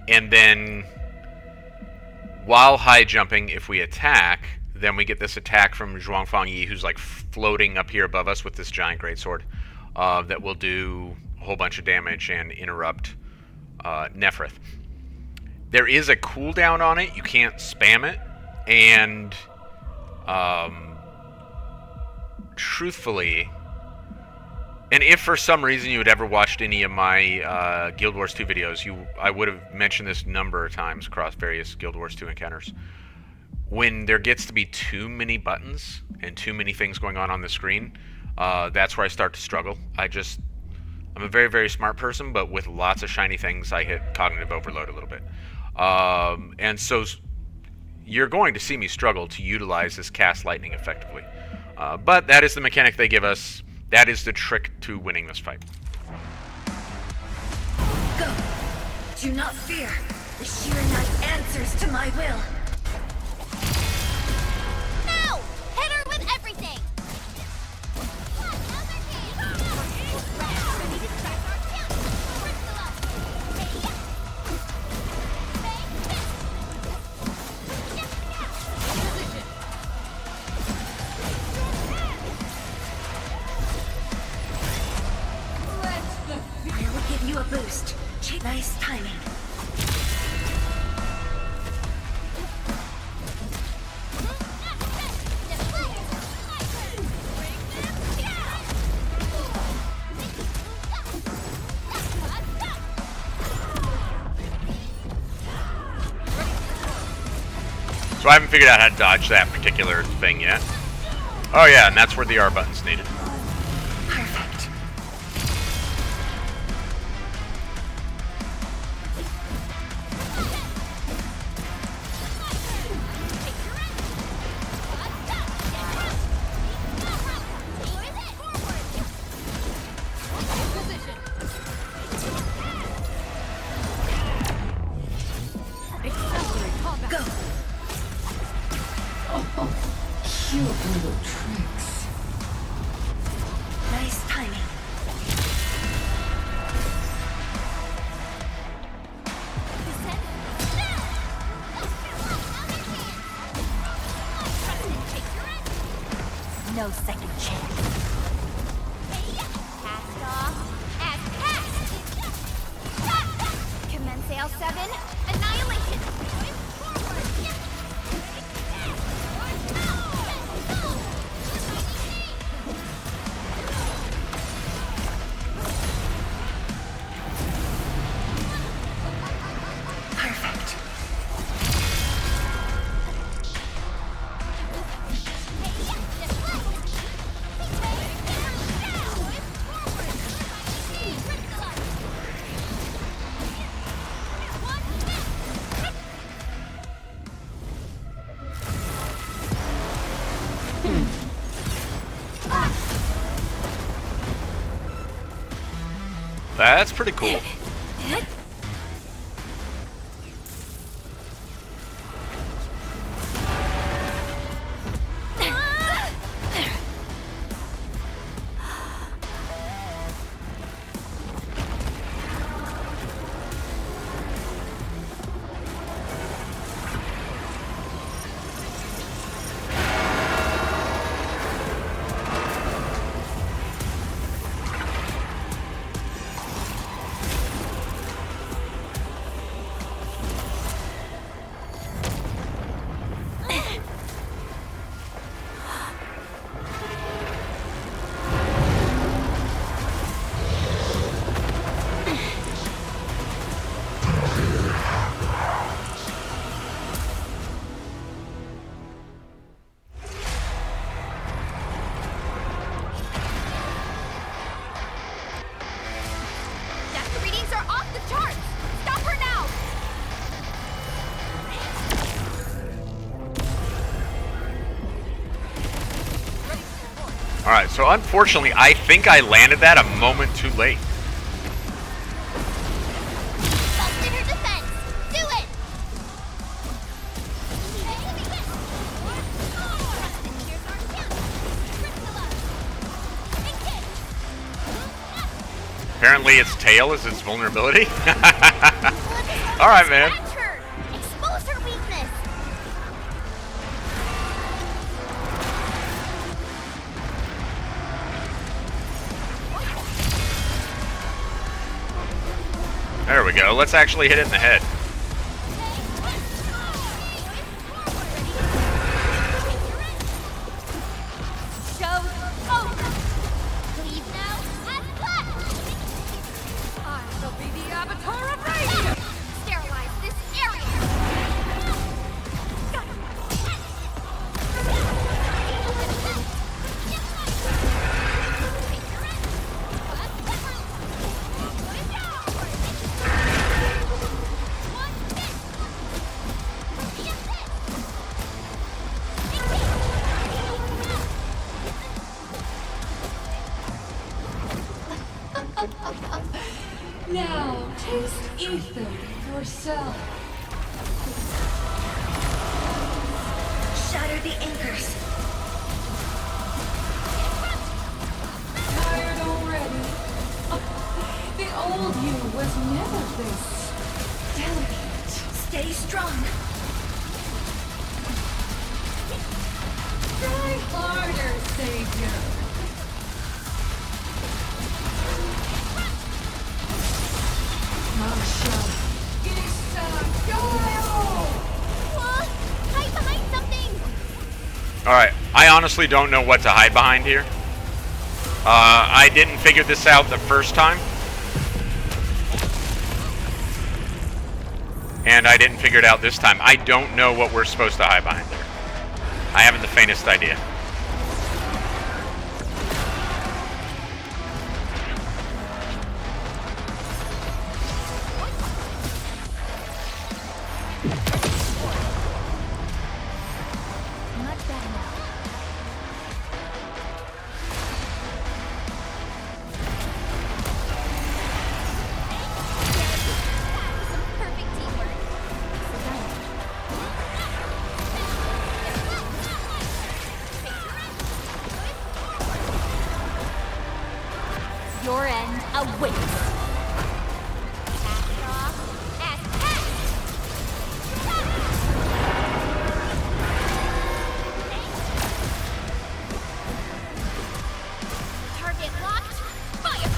And then, while high jumping, if we attack, then we get this attack from Zhuangfang Yi, who's like floating up here above us with this giant greatsword that will do a whole bunch of damage and interrupt Nephrith. There is a cooldown on it. You can't spam it. And truthfully, and if for some reason you had ever watched any of my Guild Wars 2 videos, I would have mentioned this a number of times across various Guild Wars 2 encounters. When there gets to be too many buttons and too many things going on the screen, that's where I start to struggle. I'm a very, very smart person, but with lots of shiny things, I hit cognitive overload a little bit. And so you're going to see me struggle to utilize this cast lightning effectively. But that is the mechanic they give us. That is the trick to winning this fight.
Go! Do not fear. The Sheer Knight answers to my will.
No! Hit her with everything!
I will give you a boost. Nice timing.
So I haven't figured out how to dodge that particular thing yet. Oh yeah, and that's where the R button's needed.
Perfect.
Go!
Cute little tricks. Nice timing.
No second chance. Cast off as cast! Commence L7, annihilation!
Perfect.
That's pretty cool.
Death readings are off the charts! Stop her now!
Alright, so unfortunately, I think I landed that a moment too late.
Busted her defense! Do it!
Apparently its tail is its vulnerability. Alright, man.
Expose her weakness!
There we go. Let's actually hit it in the head.
Now, taste ether yourself.
Shatter the anchors.
Tired already? The old you was never this delicate.
Stay strong.
Try harder, Savior. Masha,
Hide behind something.
Alright, I honestly don't know what to hide behind here. I didn't figure this out the first time. And I didn't figure it out this time. I don't know what we're supposed to hide behind there. I haven't the faintest idea.
Your end awaits. Target locked. Fire!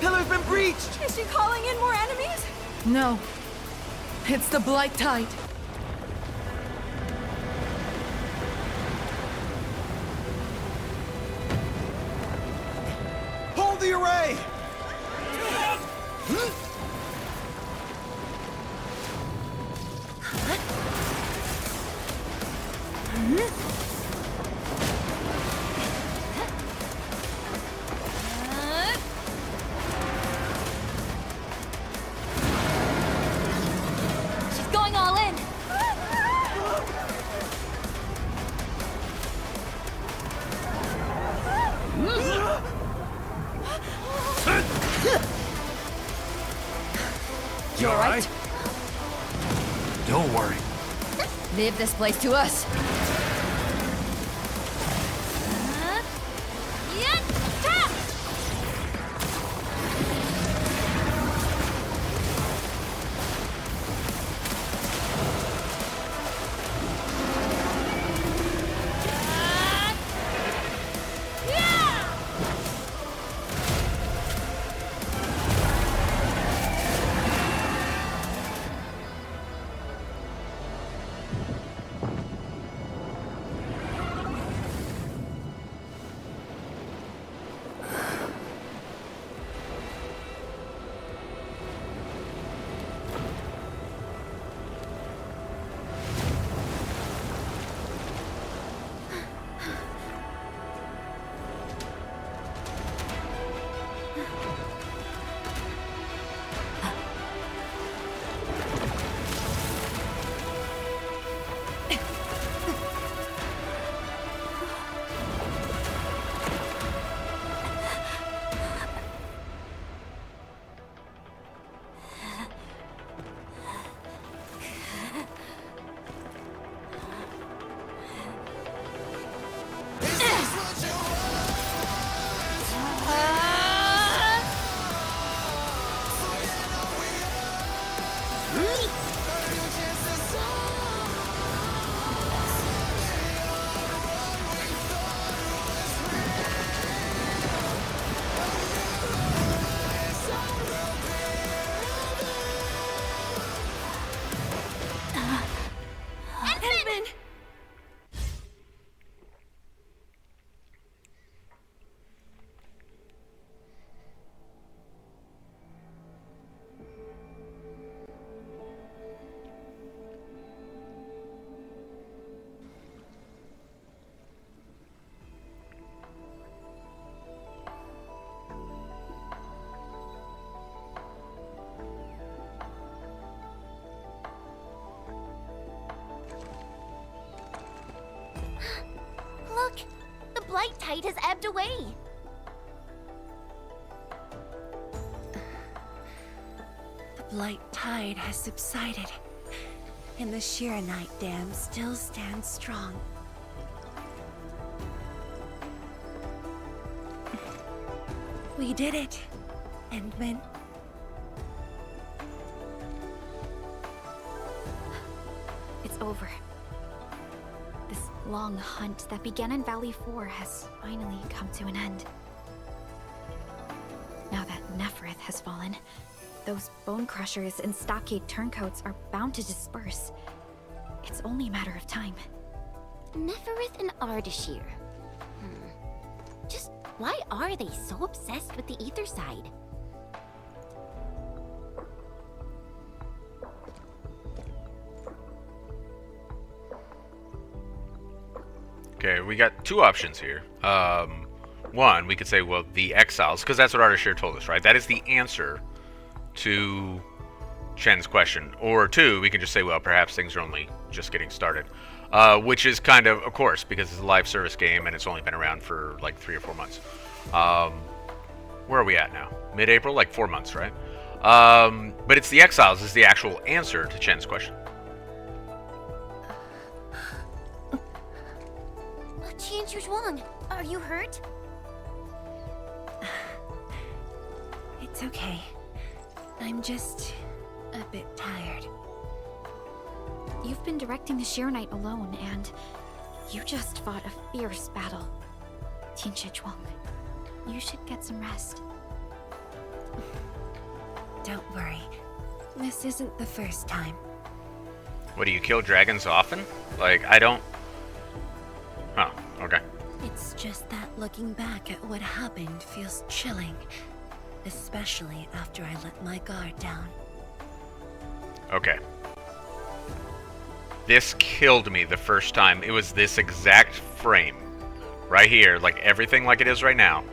Pillar's been breached!
Is she calling in more enemies?
No. It's the Blight Tide.
Hold the array!
You alright?
Don't worry.
Leave this place to us.
blight tide has ebbed away.
The blight tide has subsided, and the Shirenite Dam still stands strong. We did it, Endman.
It's over. This long hunt that began in Valley 4 has finally come to an end. Now that Nefereth has fallen, those bone crushers and stockade turncoats are bound to disperse. It's only a matter of time.
Nefereth and Ardashir. Just why are they so obsessed with the ether side?
Okay, we got two options here. One, we could say, well, the exiles, because that's what Ardashir told us, right? That is the answer to Chen's question. Or two, we can just say, well, perhaps things are only just getting started. Which is kind of course, because it's a live service game and it's only been around for like 3 or 4 months. Where are we at now? Mid-April? Like 4 months, right? But it's the exiles is the actual answer to Chen's question.
Qian Zhuang, are you hurt?
It's okay. I'm just a bit tired.
You've been directing the Shirenite alone, and you just fought a fierce battle. Qian Zhuang, you should get some rest.
Don't worry. This isn't the first time.
What, do you kill dragons often? Like, I don't... Oh, okay.
It's just that looking back at what happened feels chilling. Especially after I let my guard down.
Okay. This killed me the first time. It was this exact frame. Right here, like everything like it is right now.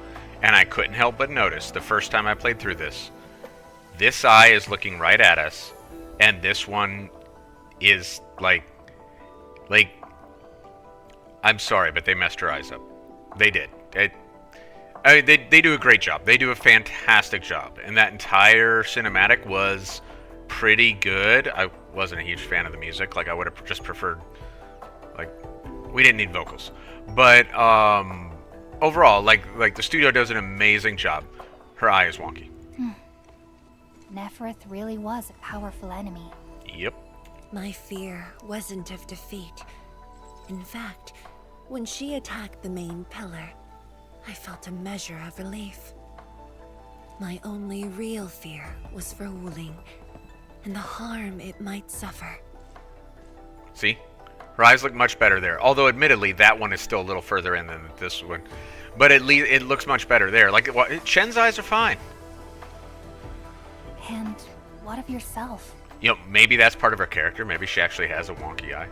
And I couldn't help but notice the first time I played through this. This eye is looking right at us. And this one is like... I'm sorry, but they messed her eyes up. They did. They do a great job. They do a fantastic job. And that entire cinematic was pretty good. I wasn't a huge fan of the music. Like, I would have just preferred... Like, we didn't need vocals. But, overall, like the studio does an amazing job. Her eye is wonky.
Nefereth really was a powerful enemy.
Yep.
My fear wasn't of defeat. In fact, when she attacked the main pillar, I felt a measure of relief. My only real fear was for Wuling, and the harm it might suffer.
See? Her eyes look much better there. Although, admittedly, that one is still a little further in than this one. But at least it looks much better there. Like, Chen's eyes are fine.
And what of yourself?
You know, maybe that's part of her character. Maybe she actually has a wonky eye.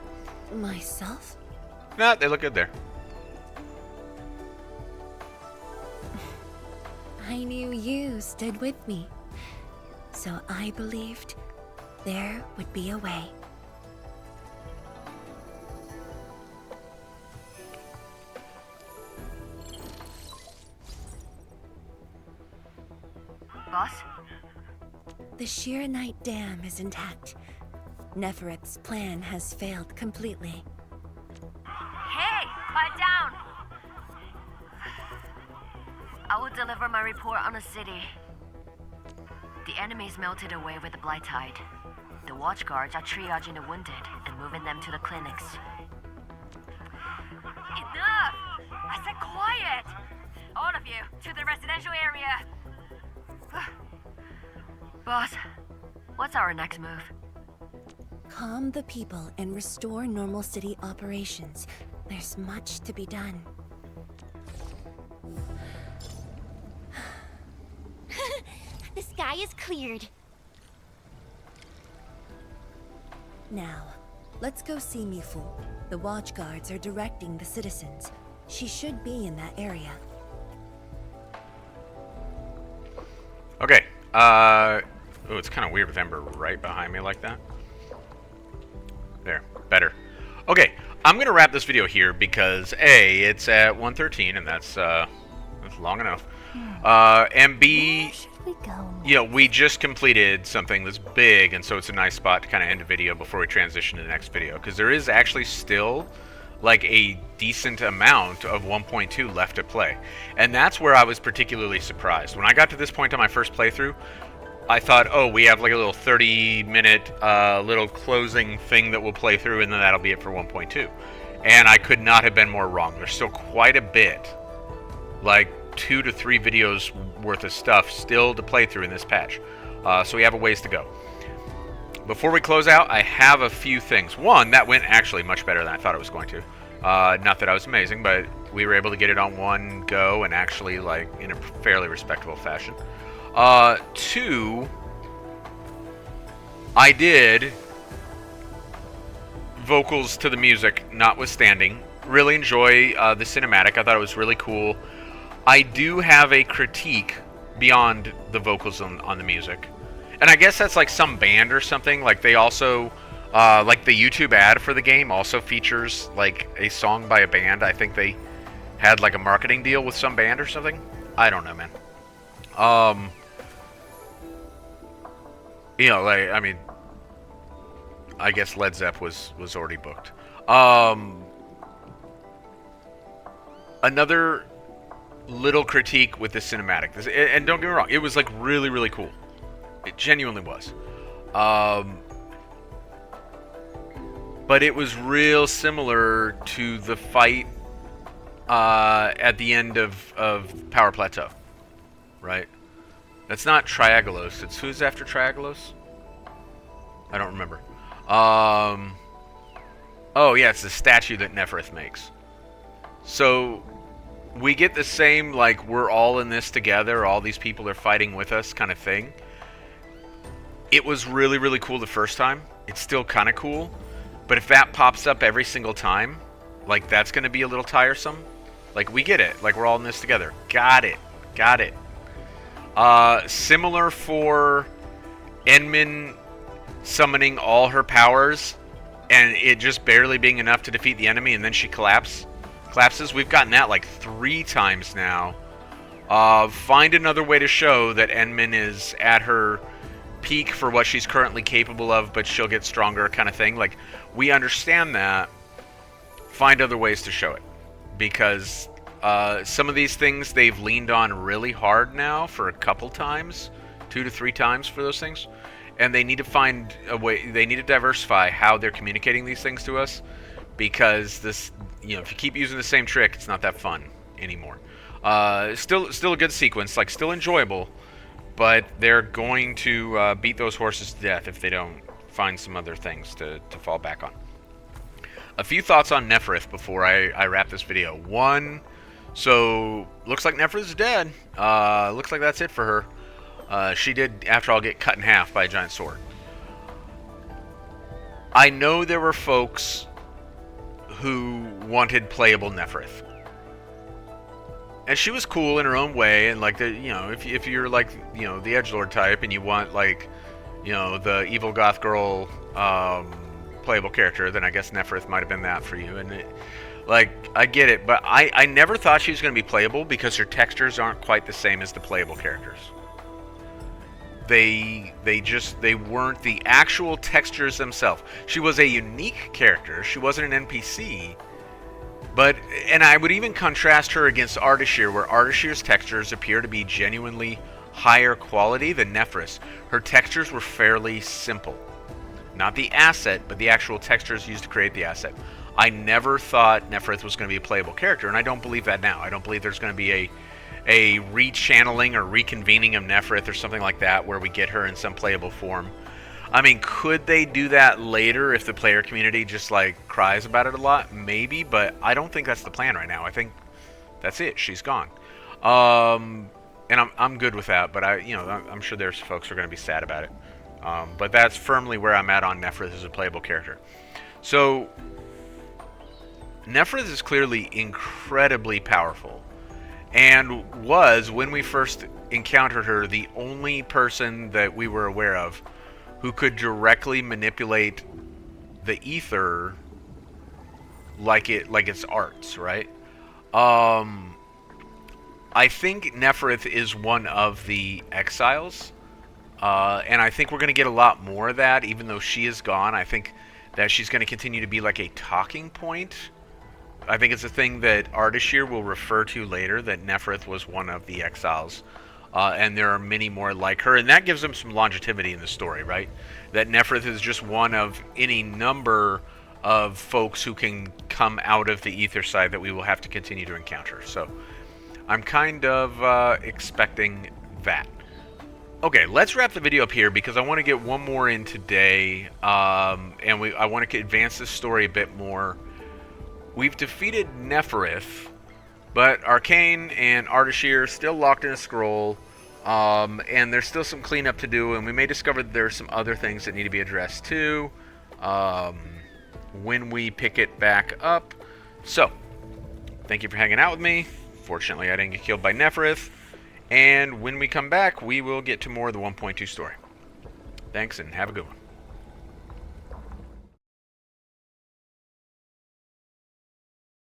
Myself?
Nah, they look good there.
I knew you stood with me. So I believed there would be a way.
Boss?
The Shirenite Dam is intact. Nefereth's plan has failed completely.
Hey, quiet down! I will deliver my report on the city. The enemies melted away with the blight tide. The watchguards are triaging the wounded and moving them to the clinics. Enough! I said quiet! All of you, to the residential area! Boss, what's our next move?
Calm the people and restore normal city operations. There's much to be done.
The sky is cleared.
Now, let's go see Mifu. The watchguards are directing the citizens. She should be in that area.
Okay. Oh, it's kind of weird with Ember right behind me like that. There. Better. Okay. I'm going to wrap this video here because A, it's at 1:13, and that's long enough. And B, you know, we just completed something that's big, and so it's a nice spot to kind of end the video before we transition to the next video, because there is actually still like a decent amount of 1.2 left to play. And that's where I was particularly surprised. When I got to this point on my first playthrough, I thought, oh, we have like a little 30-minute little closing thing that we'll play through, and then that'll be it for 1.2. And I could not have been more wrong. There's still quite a bit, like 2 to 3 videos worth of stuff still to play through in this patch. So we have a ways to go. Before we close out, I have a few things. One, that went actually much better than I thought it was going to. Not that I was amazing, but we were able to get it on one go and actually like in a fairly respectable fashion. 2, I did, vocals to the music notwithstanding, really enjoy the cinematic. I thought it was really cool. I do have a critique beyond the vocals on the music. And I guess that's like some band or something. Like they also, like the YouTube ad for the game also features like a song by a band. I think they had like a marketing deal with some band or something. I don't know, man. You know, like, I mean, I guess Led Zepp was already booked. Another little critique with the cinematic. And don't get me wrong, it was like really, really cool. It genuinely was. But it was real similar to the fight at the end of Power Plateau, right? That's not Triagalos. It's who's after Triagalos? I don't remember. Oh yeah, it's the statue that Neferith makes. So we get the same, like, we're all in this together, all these people are fighting with us kind of thing. It was really, really cool the first time. It's still kind of cool. But if that pops up every single time, like, that's going to be a little tiresome. Like, we get it. Like, we're all in this together. Got it. Got it. Similar for Enmin summoning all her powers and it just barely being enough to defeat the enemy, and then she collapses. We've gotten that like 3 times now. Find another way to show that Enmin is at her peak for what she's currently capable of, but she'll get stronger kind of thing. Like, we understand that. Find other ways to show it. Because some of these things they've leaned on really hard now for a couple times. 2 to 3 times for those things. And they need to find a way, they need to diversify how they're communicating these things to us. Because this, you know, if you keep using the same trick, it's not that fun anymore. Still a good sequence, like still enjoyable. But they're going to beat those horses to death if they don't find some other things to fall back on. A few thoughts on Neferith before I wrap this video. 1, so looks like Neferith is dead. Looks like that's it for her. She did, after all, get cut in half by a giant sword. I know there were folks who wanted playable Neferith. And she was cool in her own way, and like, the, you know, if you're like, you know, the edgelord type and you want like, you know, the evil goth girl playable character, then I guess Neferith might have been that for you. And it, like, I get it, but I never thought she was going to be playable because her textures aren't quite the same as the playable characters. They weren't the actual textures themselves. She was a unique character. She wasn't an NPC. But, and I would even contrast her against Ardashir, where Ardashir's textures appear to be genuinely higher quality than Neferith's. Her textures were fairly simple. Not the asset, but the actual textures used to create the asset. I never thought Neferith was going to be a playable character, and I don't believe that now. I don't believe there's going to be a rechanneling or reconvening of Neferith or something like that where we get her in some playable form. I mean, could they do that later if the player community just like cries about it a lot? Maybe, but I don't think that's the plan right now. I think that's it. She's gone. And I'm good with that, but I'm sure there's folks who are going to be sad about it. But that's firmly where I'm at on Neferith as a playable character. So Neferith is clearly incredibly powerful, and was, when we first encountered her, the only person that we were aware of who could directly manipulate the ether like it's arts, right? I think Neferith is one of the exiles, and I think we're going to get a lot more of that, even though she is gone. I think that she's going to continue to be like a talking point. I think it's a thing that Ardashir will refer to later, that Neferith was one of the exiles, and there are many more like her, and that gives them some longevity in the story, right? That Neferith is just one of any number of folks who can come out of the ether side that we will have to continue to encounter. So I'm kind of expecting that. Okay, let's wrap the video up here because I want to get one more in today, and I want to advance this story a bit more. We've defeated Neferith, but Arcane and Ardashir still locked in a scroll, and there's still some cleanup to do, and we may discover that there are some other things that need to be addressed too when we pick it back up. So, thank you for hanging out with me. Fortunately, I didn't get killed by Neferith, and when we come back, we will get to more of the 1.2 story. Thanks, and have a good one.